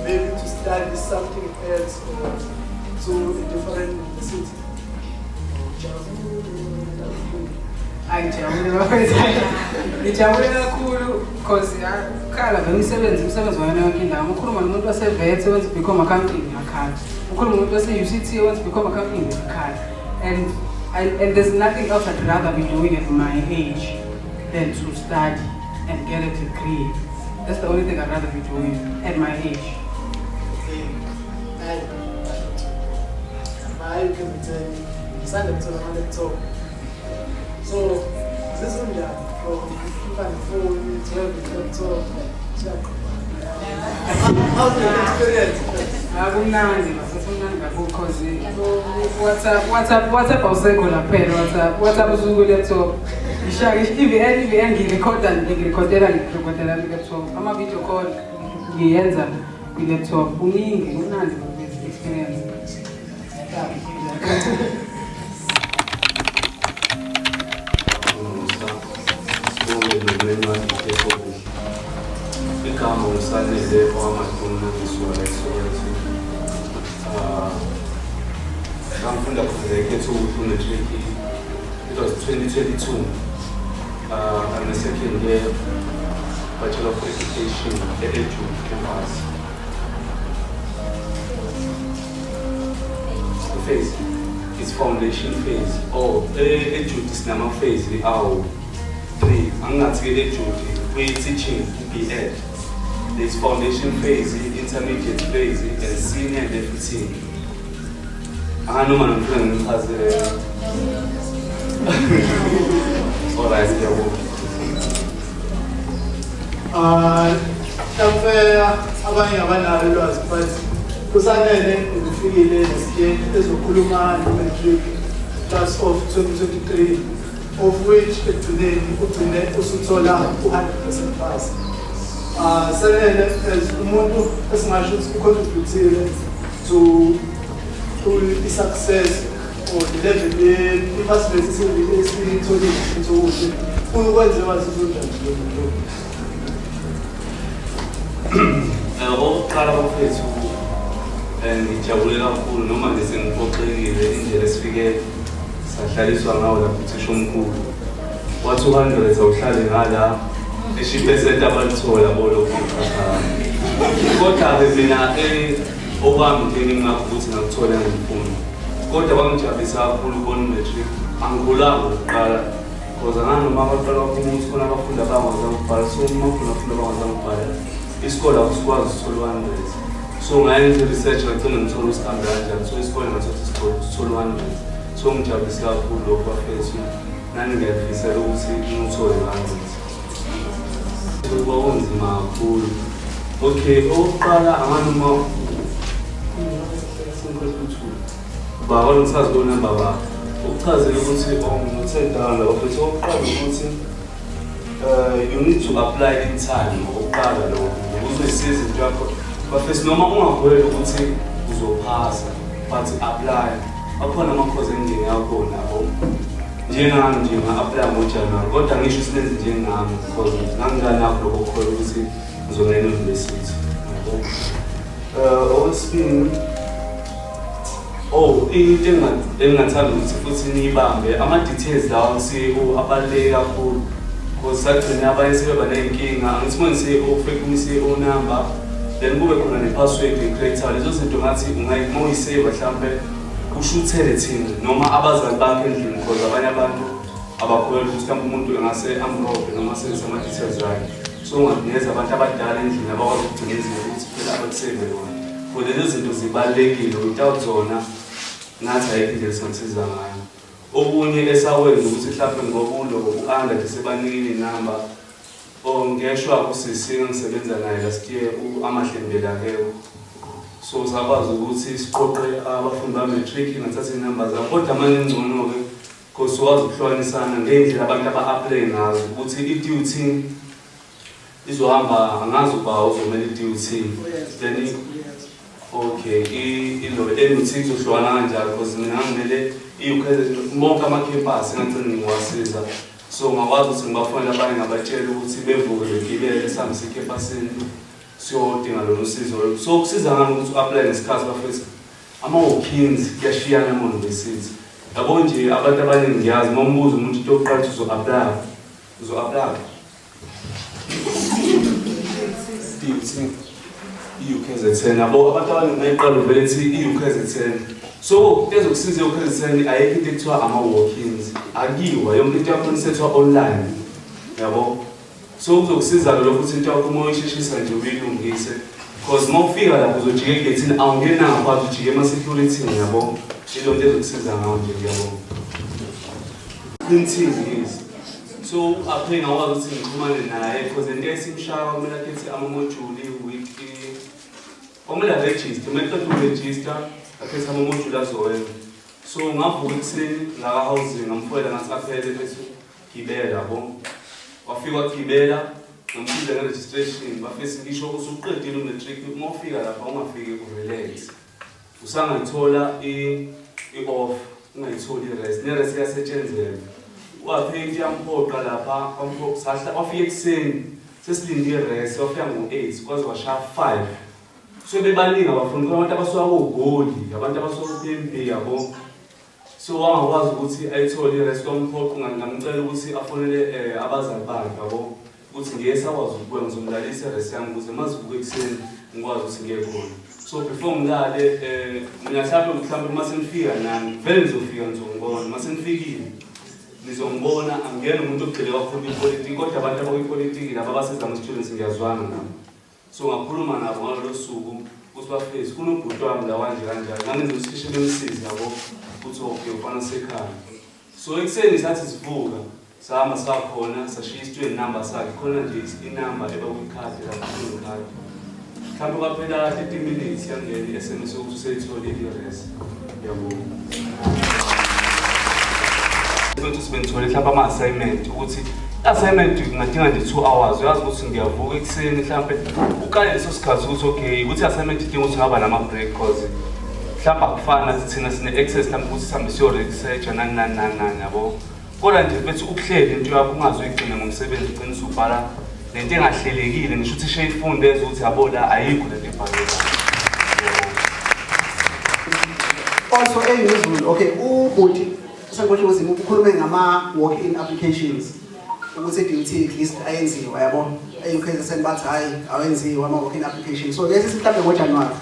maybe to study something else or to a different city. Angijabule bafethu. Ngijabule kakhulu because khala vele umsebenzi wona yonke indawo. Ukhuluma nomuntu waseVet wenza become accounting ngakhala. Ukhuluma nomuntu wase-UCT wenza become accounting ngakhala. And there's nothing else I'd rather be doing at my age than to study and get a degree. That's the only thing I'd rather be doing at my age. So, this one from phone to laptop. How's the experience? Akumnandi because WhatsApp awusekho la phela WhatsApp usuku laptop ishaka even ngirekhodela laptop ama video call ngiyenza ku laptop uningi unandi experience. Igama usanele kwamaduna ngesuka eSoweto. Ngifunda khona ekhetho ukufunda it was 2022. I'm the second year Bachelor of Education at EDUCAT campus. The phase is foundation phase. EDUCAT is number phase. 3. Angathi EDUCAT we teaching BEd. There's foundation phase, intermediate phase, and senior and FT. I know my friend has alright, abanye abanalo ulwazi but kusanele ukufikile nesiyeni ezokhuluma nge-matric class of 2023 of which ekugcineni ugcine usuthola 100% pass. Sanele as umuntu esingasho ukuthi ucontributile to the success or the level ye-facility esiyitholile ukuthi ukwenziwa zizokunjani. Okokuqala bafethu ngijabule kakhulu noma nje sengiphoxekile indlela esifike sahlaliswa ngawo lapho uthisha omkhulu wa-200 awuhlale ngala ishipesenti abalithola bolokhu kodwa-ke mina okwami nje ngingakho ukuthi ngakuthola ngimfundo kodwa kwangijabulisa kakhulu ukubona i-matric angigulanga ukuqala because anganoma abaqala kakhulu ukuthi khona abafundi abangazange ukubhala so uma khona abafundi abangazange ukubhala isikole akusikwazi ukuthola 100 so ngayenza i-research ngagcina ngithola ukuthi kuhambe kanjani so isikole ngathatha isikole sithola 100 so ngijabulise kakhulu lokho bafethu nani ngiyafisela ukuthi ngithole 100 kwakunzima kakhulu. Okay, okokuqala anganoma baba ngisazibona baba ukuchazela ukuthi ngithe down office okokuqala ukuthi you need to apply in time okokuqala lokho uzosiza into yakho bafethu noma ungavuyela ukuthi uzophasa but apply akhona ama-course engingekho nabo njengami nje nga-apply ngoJanuwari kodwa ngisho silenze njengami because nganginganakho lokho khona ukuthi ngizongena e-university. Okwesibili, into engingathanda ukuthi futhi niyibambe ama-details lawa ngi-CEO abaluleke kakhulu because sagcina abanye sebeba ney'nkinga angithi uma ngi-CEO fake i-CEO number then kube khona ne-password ye-creator lezo zinto ngathi uma uyiseva mhlampe ushuthele thina noma abazali bakho endlini because abanye abantu abakholelwa ukuthi mhlawumbe umuntu engase amrobhe noma asebenzise ama-details akhe. So unganikeza abantu abadala endlini abakwazi ukugcina izinto ukuthi phela abakuseve yona. For lezo zinto zibalulekile without zona ngathi ayikho indlela esingasiza ngayo. Okunye esawenza ukuthi mhlawumbe ngobulo u-Anda nje sebanikile inamba ngeshwa kusisi engisebenza naye last year amahlembela akekho. So sakwazi ukuthi siqoqe abafundi ba-matric ngathatha inamba zabo kodwa manje ngcono-ke because sikwazi ukuhlukanisana ngey'ndlela abantu aba-apply ngazo ukuthi i-duty izohamba angazi uba uzomela i-duty then okay ilo enuthi izohlukana kanjalo because mina ngimele bonke ama-campus engagcina ngiwasiza. So ngakwazi ukuthi ngibafonele abanye ngabatshela ukuthi bevuke begibele sihambise ekhempasini siyodinga lolu sizo. So kusiza ngani ukuthi u-apply ngesikhathi bafethu ama-walk-ins kuyashiyana ema-university. Yabo nje abantu abaningi ngiyazi uma umbuza umuntu into yokuqala ukuthi uzo-apply i-UKZN yabo abantu abaningi bayiqala uvele ethi i-UKZN. So ezokusiza i-UKZN ayikho into ekuthiwa ama-walk-ins akiwa yonke into yakhona isethwa online yabo. So kuzokusiza lokho ukuthi into yakho uma uyisheshisa nje uyilungise because uma ufika lapho uzojika egethini awungenanga phakathi ujike ema-security yabo. Ilo nto ezokusiza ngayo nje ngiyabonga. Inthini so aphe ngakwazi ukuthi ngikhulumane naye because into esimshaya kumele akhethe ama-module weekly kumele aregister kumele qeda uregister akhethe ama-module azowenza. So ngavuka ekuseni ngaka-housing ngamfoyela ngathi aphele bese gibela yabo. Wafika wagibela ngamsiza nge-registration bafesi ngisho usuqedile u-matric uma ufika lapha ungafiki urelax usangayithola i-off ungayitholi i-rest ne-rest iyasetshenzela. Waphe into yamphoqa lapha wafika ekuseni sesilinde i-rest wafika ngo-8 kwaze washaya 5. So bebaningi abafundi abantu abasuka koGoli abantu abasuka ku-PMB yabo. So wangakwazi ukuthi ayithole i-rest kwamphoqa ngamcela ukuthi afonele abazali bakhe yabo ukuthi ngiyese akwazi ukubuya ngizomlalisa i-rest yami ukuze mazivuke ekuseni ngikwazi ukuthi ngiye khona. So before ngilale mina mhlawumbe uma senifika nami vele ngizofika ngizongibona uma senifikile nizongibona angiyena umuntu ogxile kakhulu kwipolitiki kodwa abantu abakwipolitiki laba abasiza ama-students ngiyazwana nabo. So ngakhuluma nabo ngalolo suku ukuthi bafesi kunobhuti wami la kanje kanjani ngangenza usishishe bemsiza yabo ukuthi okay ufana sekhaya. So ekuseni sathi sivuka sahamba sakhona sashiya i-student number sakhe khona nje inamba ebakwikhadi lapho ikhadi mhlawumbe kwaphela 30 minutes yangena i-SMS yokuthi useyithole i-rest yabona. Ukuthi sibengithole mhlawumbe ama-assignment ukuthi i-assignment ngingadinga nje 2 hours uyazi ukuthi ngiyavuka ekuseni mhlawumbe ukale leso sikhathi ukuthi okay ukuthi i-assignment idinga ukuthi ngaba nama-break because mhlawumbe akufana thina sine-access mhlawumbe ukuthi sihambe siyo-researcha nani yabo. Kodwa nje bethi ukuhleli into yakho ungazoyigcina ngomsebenzi ugcina usubhala lento engahlelekile ngisho ukuthi sheyifunde eze ukuthi yabo la ayikho lento ebhaleka. Also eYuzulu okay ubhuti sengikho ukuthi ukhulume ngama-walk-in applications ukuthi duty at least ayenziwe yabo. eUKZN bathi hayi awenziwe ama-walk-in applications. So lesi mhlawumbe ngoJanuwari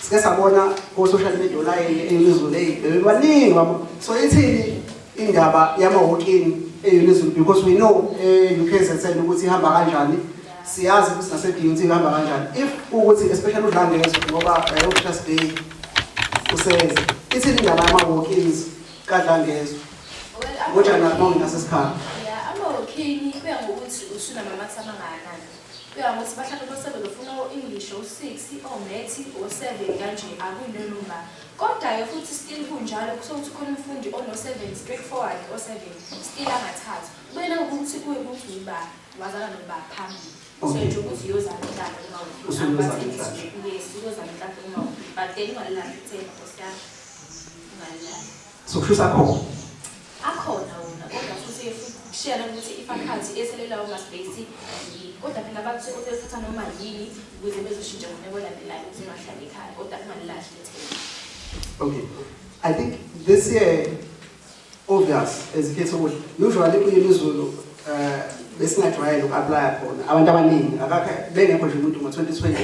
sike sabona ku-social media online eYuzulu bebaningi babo. So ithini indaba yama-walk-in eYuzulu because we know eUKZN ukuthi ihamba kanjani siyazi ukuthi nase-duty ihamba kanjani if ukuthi especially uDlangezo ngoba uTrust Day usenze ithini indaba yama-walk-ins kaDlangezo ngoJanuwari uma ngingasesikhala. Ama-walk-in kuya ngokuthi usunamamathi amangakanani kuya ngokuthi bahlala bo-7 ufuna o-English o-6 o-Maths o-7 kanje akunenumba. Kodwa-ke futhi still kunjalo kusokuthi khona umfundi ono-7 straightforward o-7 still angathathu kubena ukuthi kuye ukuthi uba wazana noba phambili so nje ukuthi uyozama inhlambe yes uyozama inhlambe but then ungalilanda ithemba nkosiyami ungalilanda. So kusho akhona akhona wona sishiya ukuthi ifaculty eselelayo maspace kodwa phela bakusebenzisa noma yini ukuze bezoshintsha ngokulandelayo ukuthi bahlale ekhaya kodwa kungalilahli lethemba. Okay, I think this year obvious as ikhetho ukuthi usually kuyilizulu besingajwayele uku-apply khona abantu abaningi bengekho nje umuntu ngo-2020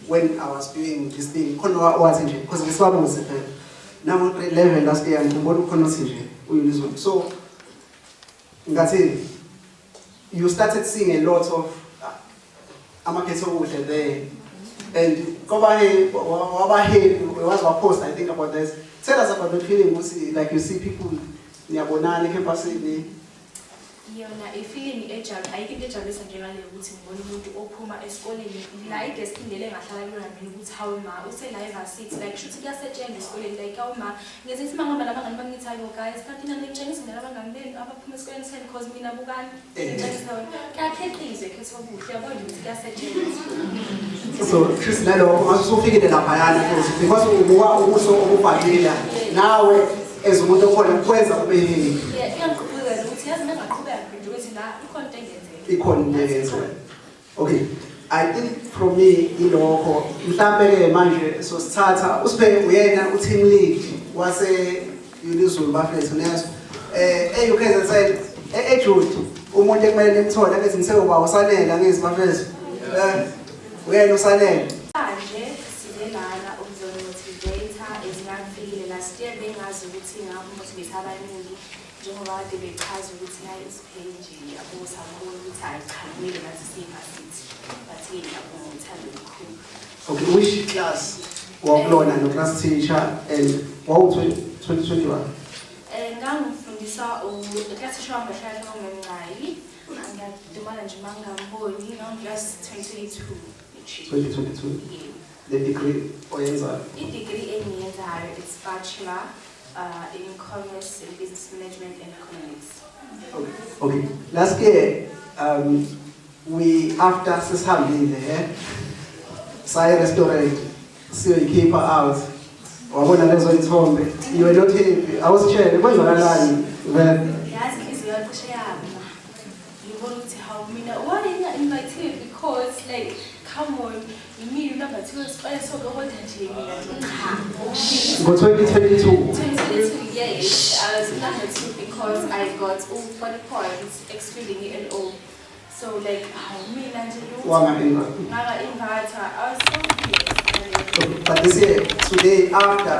when I was doing this thing khona owathi nje because ngisibabuze phela now grade 11 last year ngibona ukhona othi nje uyilizulu so ngathi you started seeing a lot of amakhetho okuhle there and was post I think about this. Tell us about the feeling like you see people niyabonana ecampusini. Yona ifeeling ayikho into ejabulisa njengale ukuthi ngibona umuntu ophuma esikoleni la idesking lele ngahlala kuyona mina ukuthi hawu ma use la evarsity like shuthi kuyasetshenziswa esikoleni like hawu ma ngeze sithi mangihamba nabangani bami ngithi hayo guys kanti nami ngitshengisa ngala abangani benu abaphuma esikoleni sen cause mina bukani ngitshengisa kuyakhiqizwe ekhetho okuhle yabona ukuthi kuyasetshenziswa. So Chris nalokho masufikile lapha yana because ubuka ubuso obubhalile nawe ezumuntu okhona kwenza ube yini. Okay, I think from me ilokho mhlambe ke manje so sithatha usibheke uyena uteam lead wase Unizulu bafethu neso UKZN eJude umuntu ekumele nemthola ke ngiziseba usanela ngizibafethu uyena usanela manje sizelana ukuzomotivator ezingafikile last year bengazi ukuthi ngamotivate abaningi njengoba kade bechaza ukuthi hayi isipheli nje yabo sabona ukuthi ayiqhamile ngathi siyivasithi bathi yabo ngithanda ukukhulu. Okay, which class wakulona no class teacher and wawu 2021 ngangifundisa class teacher wami behlala ngomnqayi ngiyadumala nje mangamboni class 2022 the degree oyenzayo i-degree engiyenzayo it's bachelor in commerce and business management and economics. Okay. Last year, we after sisihambile saye restaurant siyoyikhipha out wabona lezo ithombe you were not happy I was sharing kwenzakalani yazi inhliziyo yacishe yama ngibona ukuthi hawu mina why invited because like come on me number 2 so go hold nje mina ngo 2022 yes I was number 2 because I got all 40 points excluding LO so like how me nje wanga invite I was so pleased. But this year today after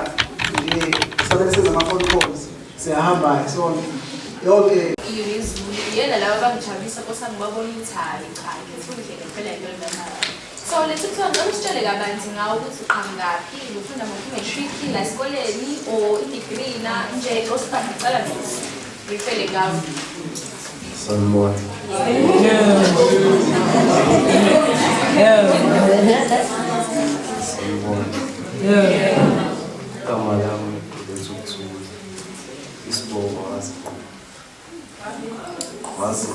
today sabese ama phone calls siyahamba so yonke yena laba bangijabulisa kosangibabona ukuthi hayi cha ngifundile phela into lena. So let's talk about usitshele kabanzi ngawo ukuthi uqhangaphi ufunda matric la esikoleni or i-degree na nje osicala nje ngifele ngawo. Someone. Kama yami kuzokuthula isibongo wazi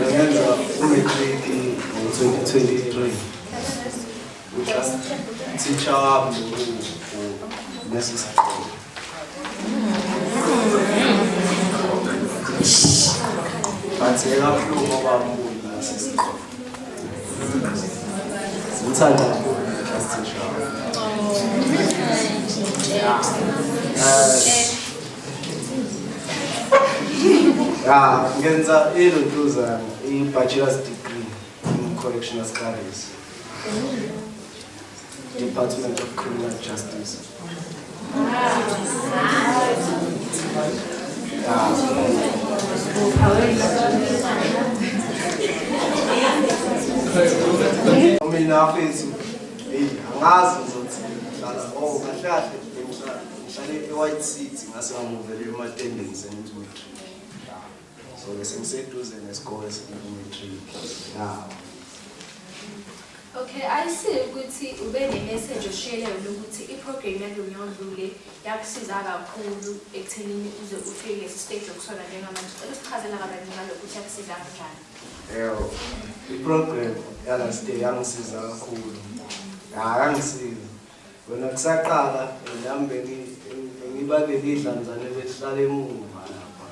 ngenza umatric ngo-2023 uclass teacher wami nesi sikole bathi ekabuhlungu ngoba mbuli nasi sikole ngithanda kakhulu class teacher ngenza ilotuzana i-bachelor's degree in correctional studies Department of Criminal Justice. Mina mfethu angazi ukuthi ngihlala kahle ngihlale e-White City ngase ngamuvela ema-attendance and so bese ngiseduze nesikole se-matric. Okay, I see ukuthi ube ne-message oshiyeleyo lokuthi i-program yalonyondlule yakusiza kakhulu ekuthenini uze ufike lesi stage yokusona njengamanje. Cela usichazela kabanzi ngalokuthi yakusiza kanjani. I-program yalasi day yangisiza kakhulu. Yangisiza. Wena kusaqala nami bengibabeke idlanzane behlala emuva lapha.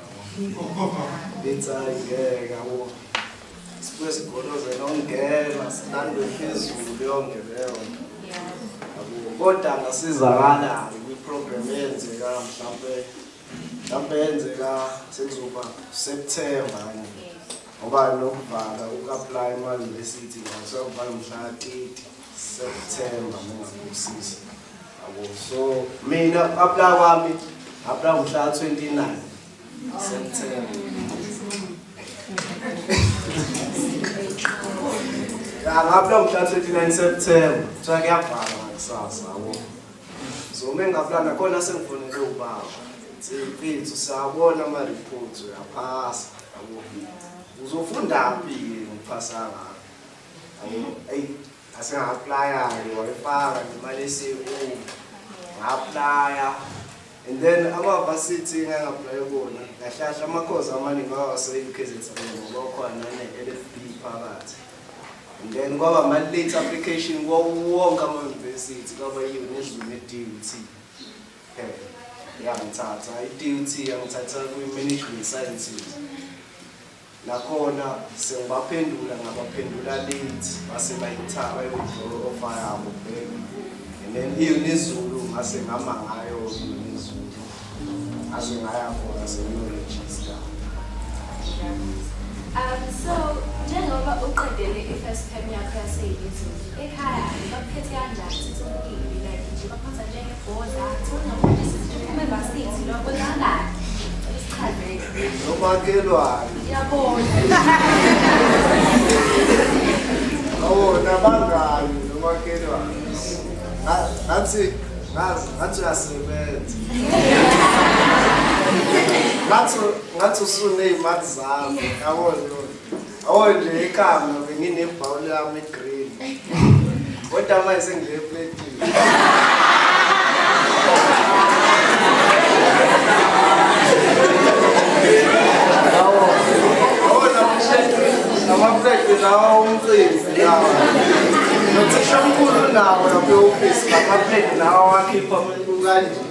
Bethi ayingeke yabo. Sibuye sigolozela ongena silandwe phezulu yonke leyo. Kodwa ngasizakala kwi-program eyenzeka mhlampe yenzeka sekuzoba September ngoba lokuvala uku-apply ema-university ngasokuvala mhla 30 September mengaphosisi yabo. So mina apply kwami apply mhla 29 September. Ngapha mhla 29 September kuthiwa kuyavala ngakusasa yabo. So mengaplana khona sengifonele ubaba mfethu siyabona ama-reports uyaphasa yabo. Uzofundaphi ngiphasanga yabo. Eyi asenga-applya-ke wayifaka nemali esiku nga-applya and then ama-varsity engangi-applye kona kahlahla amakhozi amaningi awase-UKZN ngoba khona ne-LFB phakathi. And then kwaba ama-late application wonke ama-university kwaba yiyo nezulu ne-DUT yangithatha i-DUT yangithatha kwi-management sciences. Nakhona sengibaphendula ngabaphendula late base bayithatha bayo-withdraw offer yabo and then iyo nezulu ngase ngama ngayo nezulu ngase ngaya khona sengiyo-register. So njengoba uqedele i-first term yakho yaseyizulu ekhaya bakuphethe kanjani sithukile like nje baphatha njengebhoza uma evasithi lokho kwenzakalani isichazele Nomakelwane ngiyabona nabangani nomakelwane ngathi uyasebenza ngathi usuney'mali zami yabo nje ekhaya benginebhawuli yami egreen kodwa manje sengiyepletini. Namapleti lawa umcimbi lawa nothisha mkhulu nawo lapha e-office namapleti lawa wakhipha amalungu kanje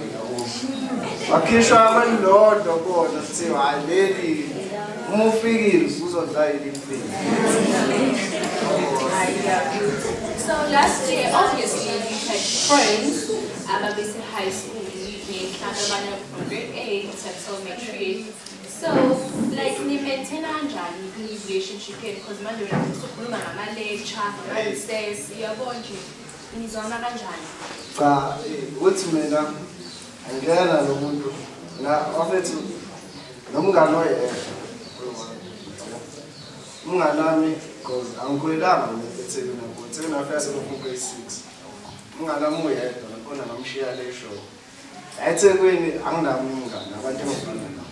wakhishwa amalodo bona kuthiwa hayi leli uma ufikile uzodla ilifini. So last year obviously you had friends ababese high school ngihlala abanye from grade 8 until matric. So like ni-maintain kanjani i-relationship yenu because manje wena usukhuluma ngama-lecture says uyabona nje nizwana kanjani? Cha uthi mina angena lo muntu wafethu nomngane oyedwa umngane wami because angikhulelanga eThekwini eThekwini afika selokhu grade 6 umngane wami uyedwa nakhona ngamshiya le show eThekwini anginami umngane abantu engifana nabo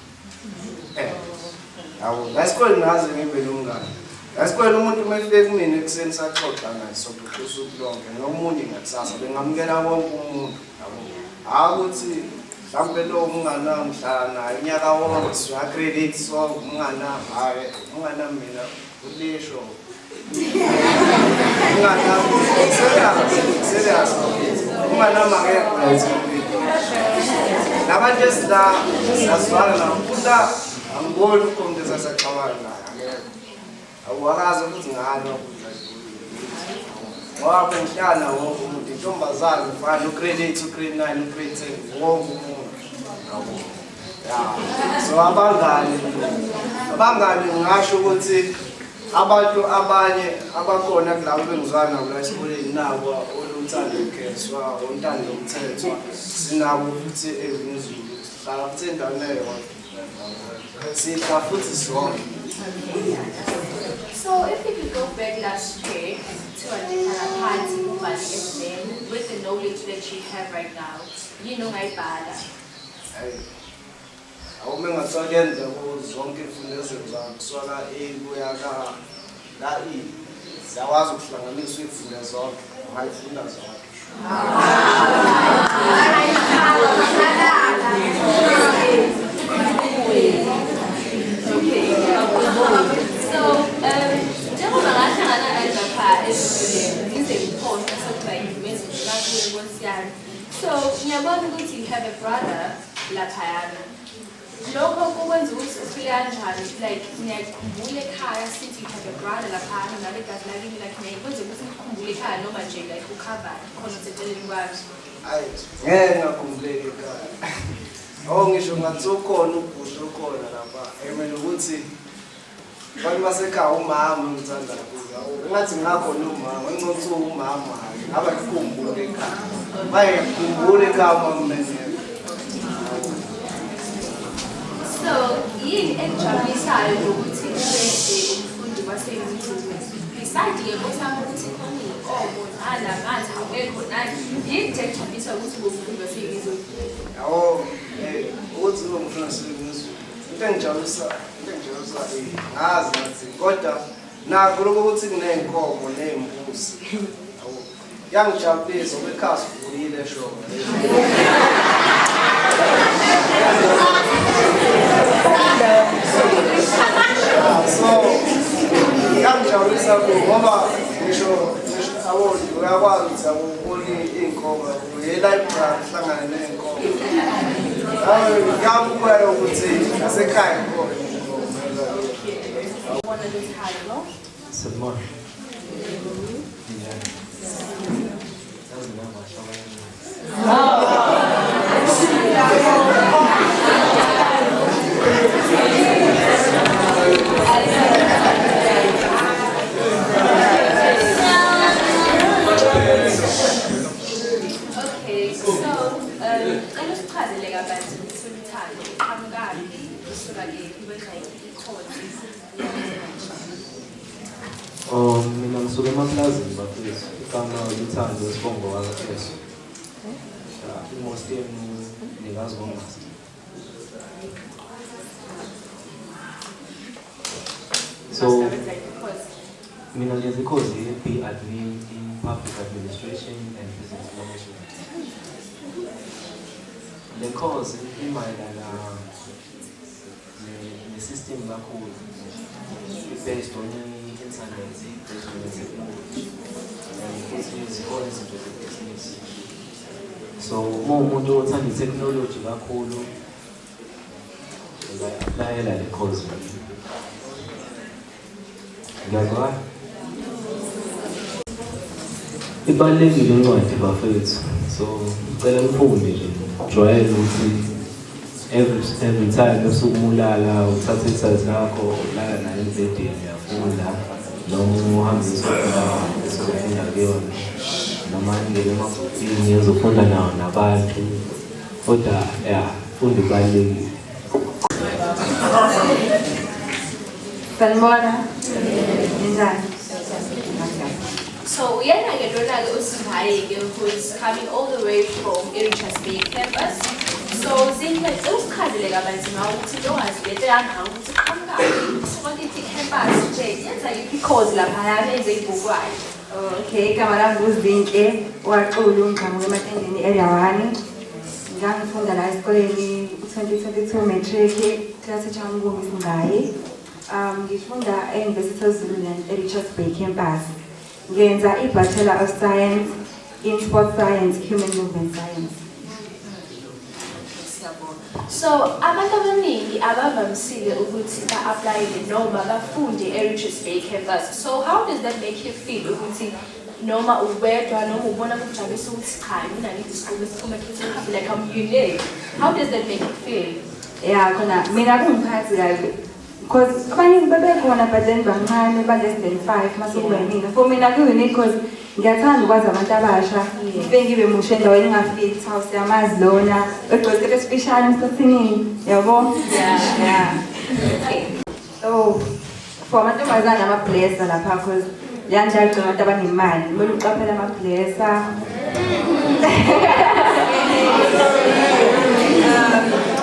yabo lasikole ngaze ngibe nomngane lasikole umuntu uma efike kumina ekuseni saxoxa naye sokuthi usuku lonke nomunye ngakusasa bengamukela wonke umuntu yabo ukuthi mhlambe lo umngane wami ngihlala naye unyaka wonke siya-credit sonke umngane wami hhayi umngane wami mina ulisho umngane wami serious umngane wami angekho nabantu esila siyazwana nabo futhi angiboni ukhombe sasaxabana naye angekho awuwakazi ukuthi ngani wakudla ngoba bengihlala wonke umuntu intombazane ufana u-grade 8 u-grade 9 u-grade 10 wonke umuntu so abangani ngingasho ukuthi abantu abanye abakhona kulabo bengizwana nabo la esikoleni nabo oluthando ukhethwa untando umthethwa sinabo futhi ezingizulu sihlala futhi endaweni eyodwa sidla futhi sonke. So if you could go back last year to a party with the knowledge that you have right now, you know ngayibhala. Awume ngatsakenza zonke imfundo zami kusuka kuya la siyakwazi ukuhlanganisa imfundo zonke ngayifunda zonke. So njengoba ngahlangana lapha ezingizeni post asekuba yini message kakhulu nkosiyami ubona ukuthi you have a brother laphayana. Lokho kukwenza ukuthi ufile kanjani, like ngiyakhumbula ekhaya sithi you have a brother laphayana ngabe igazi lakini like ngiyakwenza ukuthi ngikhumbule ekhaya noma nje like ucover khona useceleni kwakhe. Hayi, ngeke ngakhumbuleki ekhaya. Oh ngisho ngathi ukhona ubhuti okhona lapha. Emela ukuthi abantu basekhaya umama ngithanda kakhulu. Ngathi ngakhona umama, ngicothe umama. Aba ngikhumbule ekhaya. Baye ngikhumbule ekhaya mama. So, yini engijabulisayo ukuthi ube umfundi waseYouTube? Besides-ke kusama ukuthi khona iy'nkomo nalamanzi awekho nani, yini nje engijabulisa ukuthi ube umfundi waseYouTube? Yabo, ukuthi ube umfundi waseYouTube. Into engijabulisa ngazi ngathi kodwa nakho lokho ukuthi kuney'nkomo ney'mbuzi. Yabo, yangijabulisa ngoba ekhaya sifuyile shona. So, ngiyangijabulisa ngoba ngisho uyakwazi ukuthi akubona iy'nkomo ye-library hlangane ney'nkomo. Ngiyabukela ukuthi nasekhaya khona. Simon. Mina ngisuka emaplazini bafethu, igama uLuthando Sibongo wakwaXhosa. Almost nikazi bongazi. So mina ngenza i-course ye-B-Admin in Public Administration and Business Management. Le course imayelana ne-system kakhulu, based on internet, based on technology, and futhi izikole izinto ze-business. So uma umuntu othanda i-technology kakhulu ungayi-aplayela le course. Ngiyazwa? Ibalulekile incwadi bafethu. So ngicela nifunde nje. Jwayele ukuthi every time usumulala uthatha isazi lakho ulala nayo embedeni uyafunda noma uhambe esokufunda kuyona noma ngeke emabhukwini uzofunda nawo nabantu kodwa funda ibalulekile. Sanibona. Njani? So uyena-ke lona-ke uSivaye-ke who is coming all the way from Richards Bay campus. So usichazele kabanzi ngawo ukuthi nongazi lento yangawo ukuthi uqhamukaphi usuka kithi campus nje yenza yiphi i-course laphayana enze ibhukwayo. Okay, igama lami nguZinhle Waxulu ngiqhamuka eMatendeni area 1. Ngangifunda la esikoleni 2022 matric class eChamgumi Singayi. Ngifunda e-University of Zululand e-Richards Bay campus. Ngenza i-Bachelor of Science in Sports Science, Human Movement Science. So abantu abaningi abavamisile ukuthi ba-applyele noma bafunde e-Richards Bay campus. So how does that make you feel ukuthi noma uwedwa noma ubona kujabulisa ukuthi cha mina ngithi isikole siphuma ekhethekile like I'm unique? How does that make you feel? Yeah, khona mina kungiphathi kabi. Because abaningi bebekhona but then bancane ba less than 5 masukuba yimina. For mina ku-unique because ngiyathanda ukwazi abantu abasha. Ibe ngibe musha endaweni engafit house yamazi lona. Egcwele special emsathinini, yabo? Yeah. So for amantombazane ama-blesser lapha because yanjalo abantu abanemali. Kumele uqaphele ama-blesser.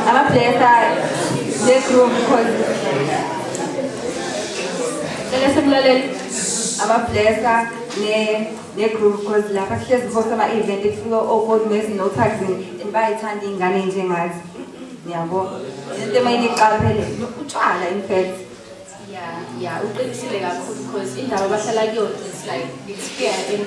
Ama-blesser ne-group because ama-blesser ne-group because lapha kuhlezi kuhost ama-event ekufika okodmesi no-taxing and bayayithanda iy'ngane njengathi yabo into emayini iqaphele utshwala in fact. Yeah, uqinisile kakhulu because indawo abahlala kuyona it's like it's fair and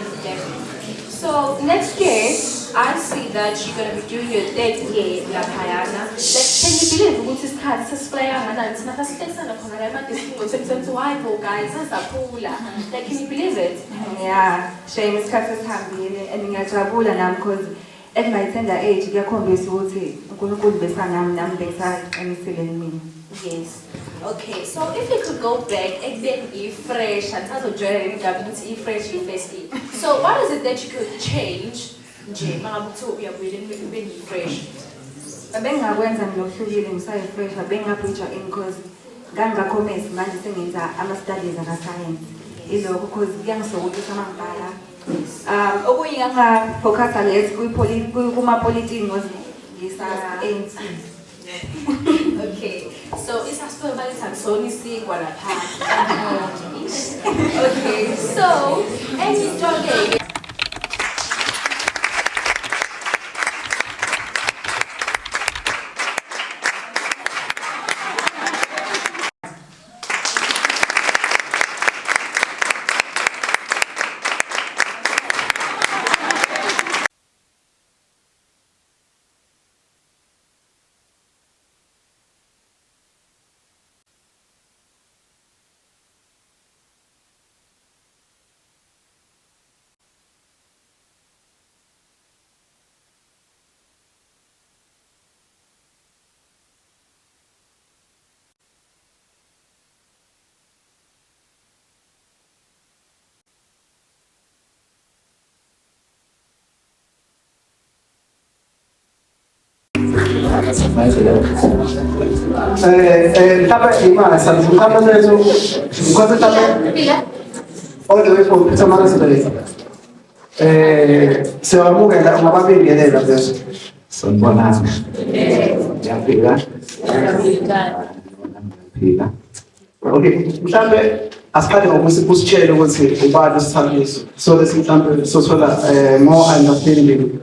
so next year I see that you're going to be doing your third year laphayana. Like, can you believe ukuthi isikhathi sesiflayanga nathi nafasikesana khona la emadistingo 2025 guys sasakhula. Like, can you believe it? Yeah, shame isikhathi sesihambile and ngiyajabula nami because at my tender age kuyakhombisa ukuthi uNkulunkulu besanami nami besaqinisile kimi. Yes. Okay, so if you could go back and then be fresh and as a journey to fresh firstly. So what is it that you could change? Nje mangabuthi uyabuyela ube fresh. Abengakwenza ngilohlukile ngisayi fresh abengaphutsha in because ngangakhommese manje sengenza ama studies aka science. Ilokho because kuyangisokutisa mangibhala. Okunye nganga focus less kuma politics ngisa ANC. Okay, so it's as per by Sansoni Sigwa lapha. Okay, so any journey. Mhlawumbe imali mhlawumbe lezo because mhlawumbe all the way from Peter Marisburg. Siyabukela ngababingelela lezo. Sanibonani. Ngiyafika. Ngiyafika. Okay, mhlawumbe asiqale ngokuthi usitshele ukuthi ubani usithandiso so lesi mhlawumbe sothola more understanding.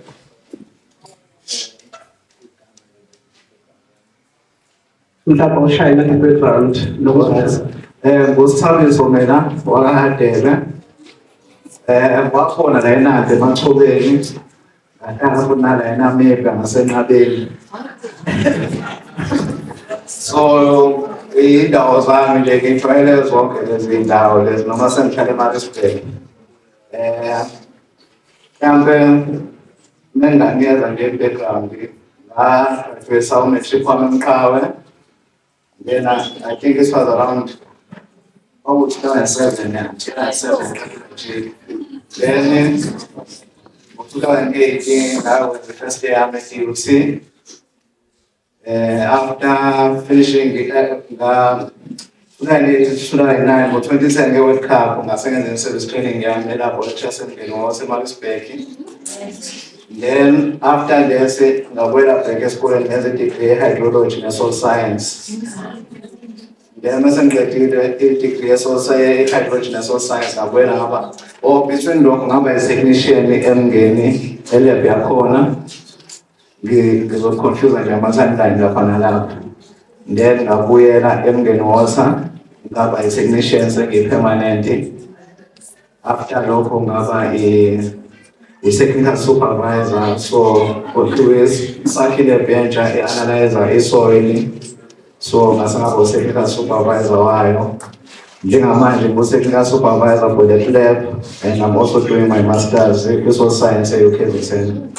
Mhlawumbe ushayela i-background nokuzazi ngosithandiso mina wakahadebe wakhona la enade emathobeni akhona la eMega ngasenqabeni so indawo zami nje ngijwayele zonke lezi ndawo lezi noma sengihlala eMaritzburg mhlawumbe menginganikeza nje i-background la graduate kwami eMqhawe. Then I think this was around 2007, yeah, 2007. Then 2018, that was the first day I met UC. After finishing the 2009 or 2010 World Cup, I second in service training, I made up with Chelsea and was Then after this, I went up to school and has a degree in hydrology and soil science. Then I graduated degree in hydrology and soil science. I went up. Oh, between them, I was a technician in Mgeni, Elia Biakona. We were confused and I was in the Then I went up to Mgeni also. I was a technician permanent. After local, I was the technical supervisor, so for 2 years, Sakile Benja, analyzer, soil. So, as I was technical supervisor, I'm technical supervisor for the lab, and I'm also doing my master's in visual science education.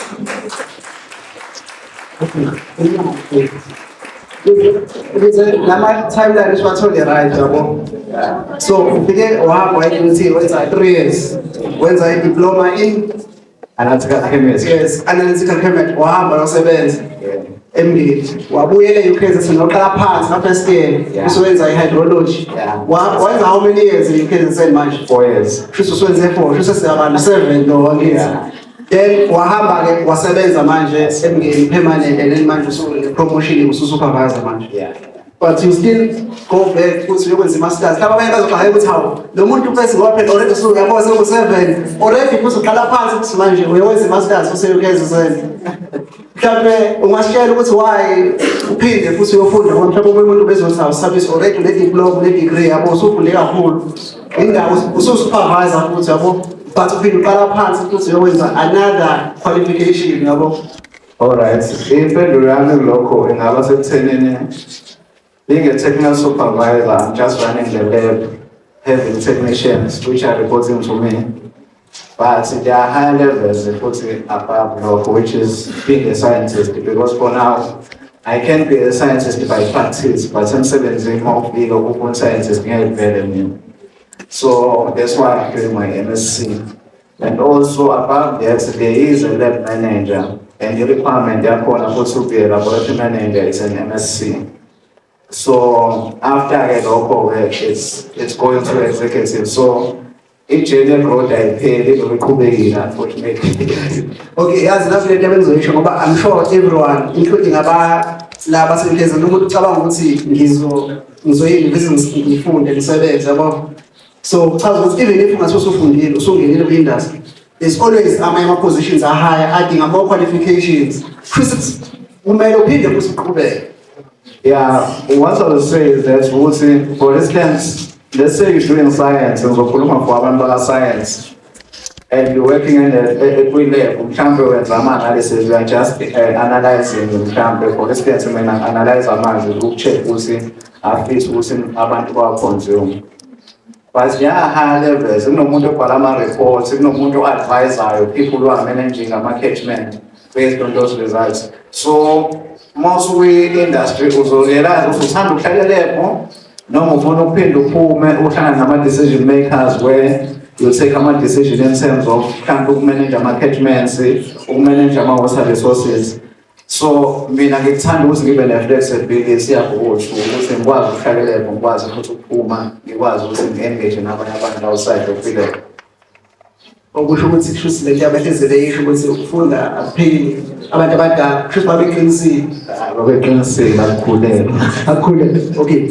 Lama timeline is what's really right. So, we get why you see what's 3 years. When's I diploma in analytical chemistry. Yes, analytical chemistry. Wahamba nosebenza. Embili. Wabuyele UKZN noqala phansi na first year. Usebenza i-hydrology. Wenza how many years in UKZN manje? 4 years. Shuso usebenze 4, shuso siyabantu 7 no years. Then wahamba ke wasebenza manje emngeni permanent and then manje usu promotion ususupervisor manje. Yeah. But you still go back futhi uyokwenza i-masters. Laba abantu bazoqala ukuthi hawo lo muntu first waphela already so uyabo seku7 already futhi uqala phansi ukuthi manje uyokwenza i-masters useyokezwe. Mhlawumbe ungashela ukuthi why uphinde futhi uyofunda ngoba mhlawumbe umuntu bezothi awuservice already le diploma le degree yabo usufunde kakhulu. Indawo ususupervisor futhi yabo but uphinde uqala phansi futhi uyokwenza another qualification yabo. Alright, impendulo yami lokho ingaba sekuthenini being a technical supervisor, I'm just running the lab, having technicians which are reporting to me. But there are higher levels reporting above lokho, which is being a scientist, because for now I can be a scientist by practice, but I'm still more being a scientist being better than me. So that's why I'm doing my MSc. And also above that, there is a lab manager, and the requirement therefore to be a laboratory manager is an MSc. So after I get over, it's going to executive. So each year growth I pay, they will be unfortunately. Okay, as enough demonstration, but I'm sure everyone, including about laba sentenza nomuntu ucabanga ukuthi ngizoyini business ngifunde ngisebenze yabo. So chaza ukuthi even if ungasufundile usungenile ku-industry, there's always ama positions are higher, adding more qualifications. Kumele uphinde futhi uqhubeke. Yeah, what I would say is that, for instance, let's say you're doing science, and for science, and you're working in a lab, analysis, you are just analyzing the sample. For instance, when I analyze a man, you check who's in a fish, who's in a consume. But yeah, high levels, no mundo palama reports, no mundo advisor, people who are managing a management based on those results. So most we industry uzorealize usanda ukuhlala lepo noma ufuna ukuphinde uphume uhlangana nama decision makers where you take a decision in terms of mhlawumbe ukumanage ama-catchments, ukumanage ama-water resources. So mina ngikuthanda ukuthi ngibe ne-flexibility yakuthi ngikwazi ukuhlala lepo, ngikwazi futhi ukuphuma, ngikwazi ukuthi ngi-engage nabanye abantu outside of the okusho ukuthi kushuthi le nto yabahlezele yisho ukuthi ukufunda akupheli abantu abadala kusho babeqinisile akukhulelwe. Okay,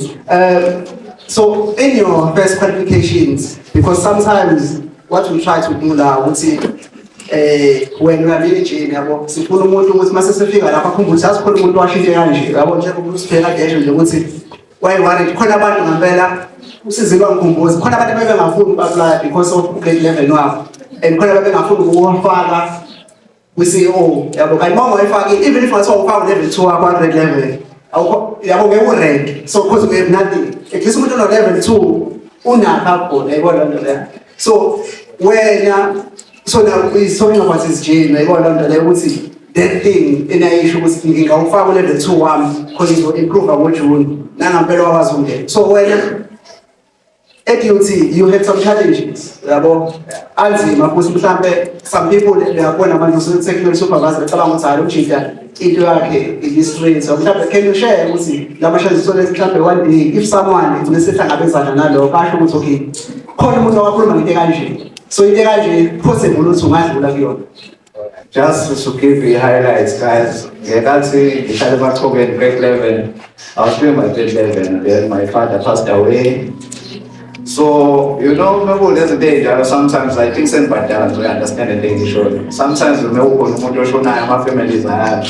so in your first qualifications, because sometimes what we try to do now ukuthi when we are villaging yabo sifuna umuntu ukuthi mase sefika lapha akhumbule ukuthi asikhona umuntu washinte kanje yabo njengoba siphela ngesho nje ukuthi why worried khona abantu ngempela usizilwa ngikhumbuza khona abantu bebengafuni uku-apply because of grade level wabo. And khona babengafuni ukuwafaka kwi-CEO yabo kanti uma ungayifaki even if ungathiwa ufaka level 2 kwa-grade level yabo ngeke urank, so because we have nothing. At least umuntu ono-level 2 unakho khona yayibona loo nto leyo. So wena so now is talking about his gene, yayibona loo nto leyo ukuthi that thing enayisho ukuthi ngingawufaka u-level 2 wami because it will improve ngoJune nangampela wakwazi ungena. So wena at UT, you had some challenges, yabo. Anzima futhi mhlambe some people uyabona manje usu-technical supervisor becabanga ukuthi hayi uJita into yakhe i-straight. So mhlambe can you share ukuthi lama challenges mhlambe one day if someone nesehlangabezana nalokho basho ukuthi okay khona umuntu owakhuluma ngento kanje, so into kanje possible ukuthi ungadlula kuyona. Just to give you highlights, guys, ngekathi ngihlale eMaqoka in grade 11, I was doing my grade 11, then my father passed away. So, you know, maybe there's a danger. Sometimes I think send back down to understand the thing show. Sometimes we know my families are.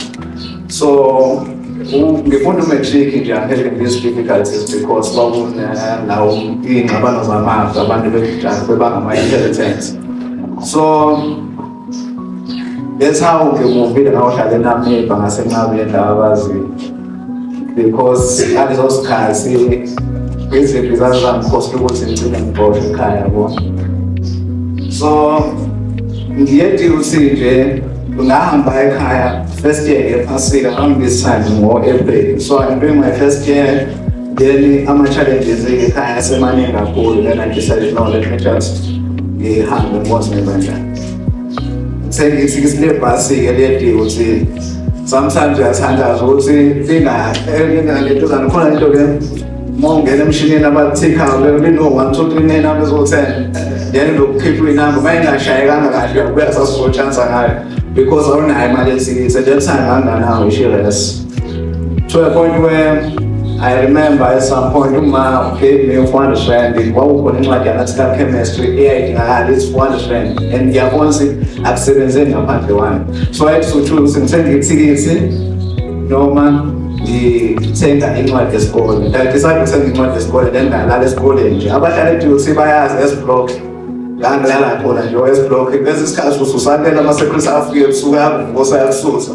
So, we want to make sure they are having these difficulties because now in my inheritance. So, that's how we move it now. Because that is also basically that's what I'm supposed to go to the Kaya. So ngiyeti usije ungahamba ekhaya first year ngiyafasika around this time more April. So I'm doing my first year, then ama-challenges ekhaya semaningi kakhulu, then I decided no, let me just ngihambe ngibone kanjani. Sengithi silebhasi-ke ledi ukuthi sometimes uyathandaza ukuthi lingalento khona into-ke mongena emshinini abathikhayo beno 1 2 3 9 bezo10 then lokukhipha inamba mayingashayekanga kahle ubuya sasizochansa ngayo because awunayo imali ethikithi. At that time anganawo insurance to a point where I remember at some point uma gave me 400 rand kwakukhona incwadi analytical chemistry eyayidingakala it's 400 rand and ngiyabona ukuthi akusebenze ngaphandle wami. So I had to choose ngithenge ithikithi noma ngithenga incwadi yesikole. I decided to send incwadi yesikole then ngalala esikoleni nje. Abahlala eduze bayazi esiblock la ngilala khona nje West Block bese isikhathi ususandela ama-security afike ebusuku ayakuvusa ayakususa.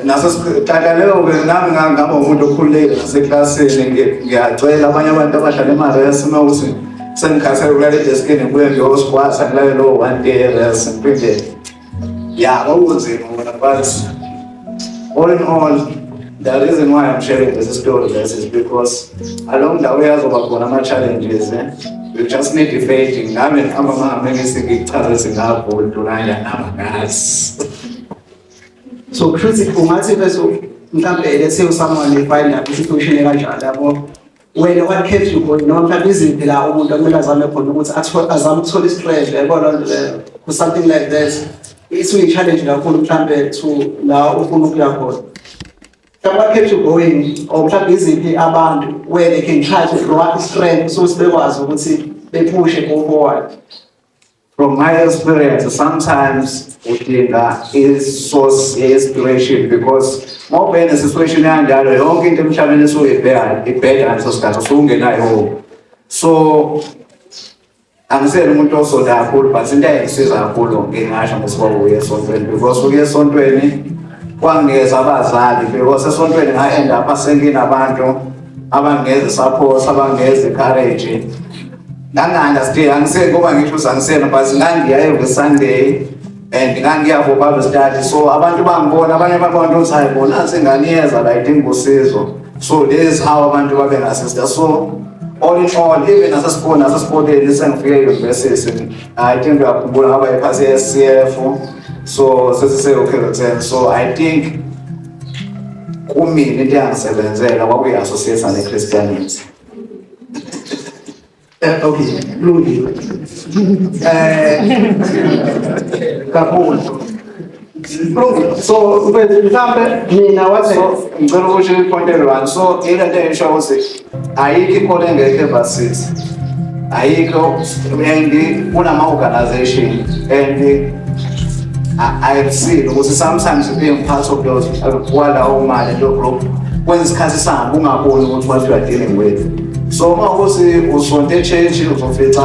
Nasesikhakalelo ke nami ngaba umuntu okhululekile naseklasini ngiyacela abanye abantu abahlala emaresi mawuthi sengikhathele ukulala edeskini ngibuye ngiyosikwasa ngilale lo 1 day rest ngiphinde yeah kwakunzima mina but all in all the reason why I'm sharing this story is because along the way azoba khona ama-challenges we just need debating nami ngihamba mangamengisi ngikuchazise ngapho ntulanya namagazi. So critical ungathi bese mhlambe let's say someone find a situation ekanjalo yabo wena what kept you going noma mhlambe iziphi la umuntu akumele azame khona ukuthi azame ukuthola istrength yabo lonto leyo for something like this it's a challenge kakhulu mhlambe to la ufuna ukuya khona. What kept you going or mhlambe iziphi abantu where they can try to grow up strength so sibekwazi ukuthi bepush it forward. From my experience, sometimes is source inspiration because more pain is situation and the long in terms of ibheda ngesosikhathi usungenayo. So angisele umuntu osoda kakhulu but into engisiza kakhulu ngingasho ngesibabuye esontweni because ukuya esontweni kwangeza abazali because esontweni nga-end up senginabantu abangeza support abangeza encourage. Angisele ngoba ngisho sangisele but ngangiya every Sunday and ngangiya for Bible study so abantu bangibona abanye abantu uthi hayi bona senganiyeza la idinga usizo. So this is how abantu babe ngasista. So all in all even asesikoleni sengifike university I think uyakhumbula ngaba iphasi ye-SCF so sesise okay so I think kumina into yangisebenzela kwakuyi-associate ne-Christianity. Okay, Ludi. Kapoor. So, mhlambe mina wathi ngicela ukusho ipoint elilwane. So ile nto esho ukuthi ayikho ikole engekho evasithi. Ayikho and kunama-organization and I've seen ukuthi sometimes being part of those kwalawo mali lo group kwenza isikhathi sihamba ungaboni ukuthi what you are dealing with. So mawukuthi usonto echurch uzofica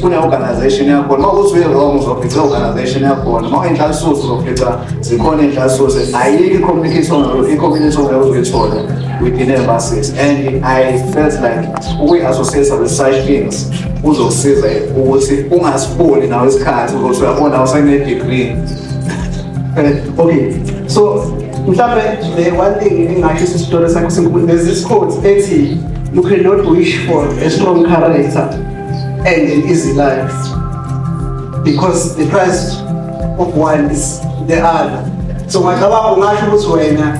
kune-organization yakhona mawukuthi uyi-wrong uzofica i-organization yakhona mawuyinhlalisusi uzofica zikhona iy'nhlalisusi ayikho i-community ongeke within emphasis and I felt like ukuyi-associate with such things uzosiza ukuthi ungasiboni nawe isikhathi ukuthi uyabona awusene-degree. Okay, so mhlambe the one thing engasho isistory sakho there's this quote ethi you cannot wish for a strong character and an easy life because the price of one is the other. So ngicabanga ungasho ukuthi wena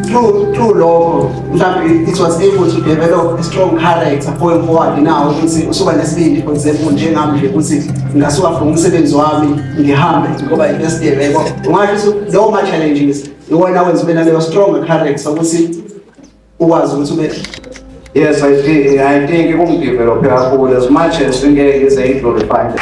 through lokho mhlambe it was able to develop a strong character going forward now ukuthi usuba nesibindi for example njengami nje ukuthi ngasuka from umsebenzi wami ngihambe ngoba i-best day yebo ungasho ukuthi lowo ma-challenges iwona wenza ube naleyo strong character ukuthi ukwazi ukuthi ube. Yes, I think it won't develop as much as we get is a glorified.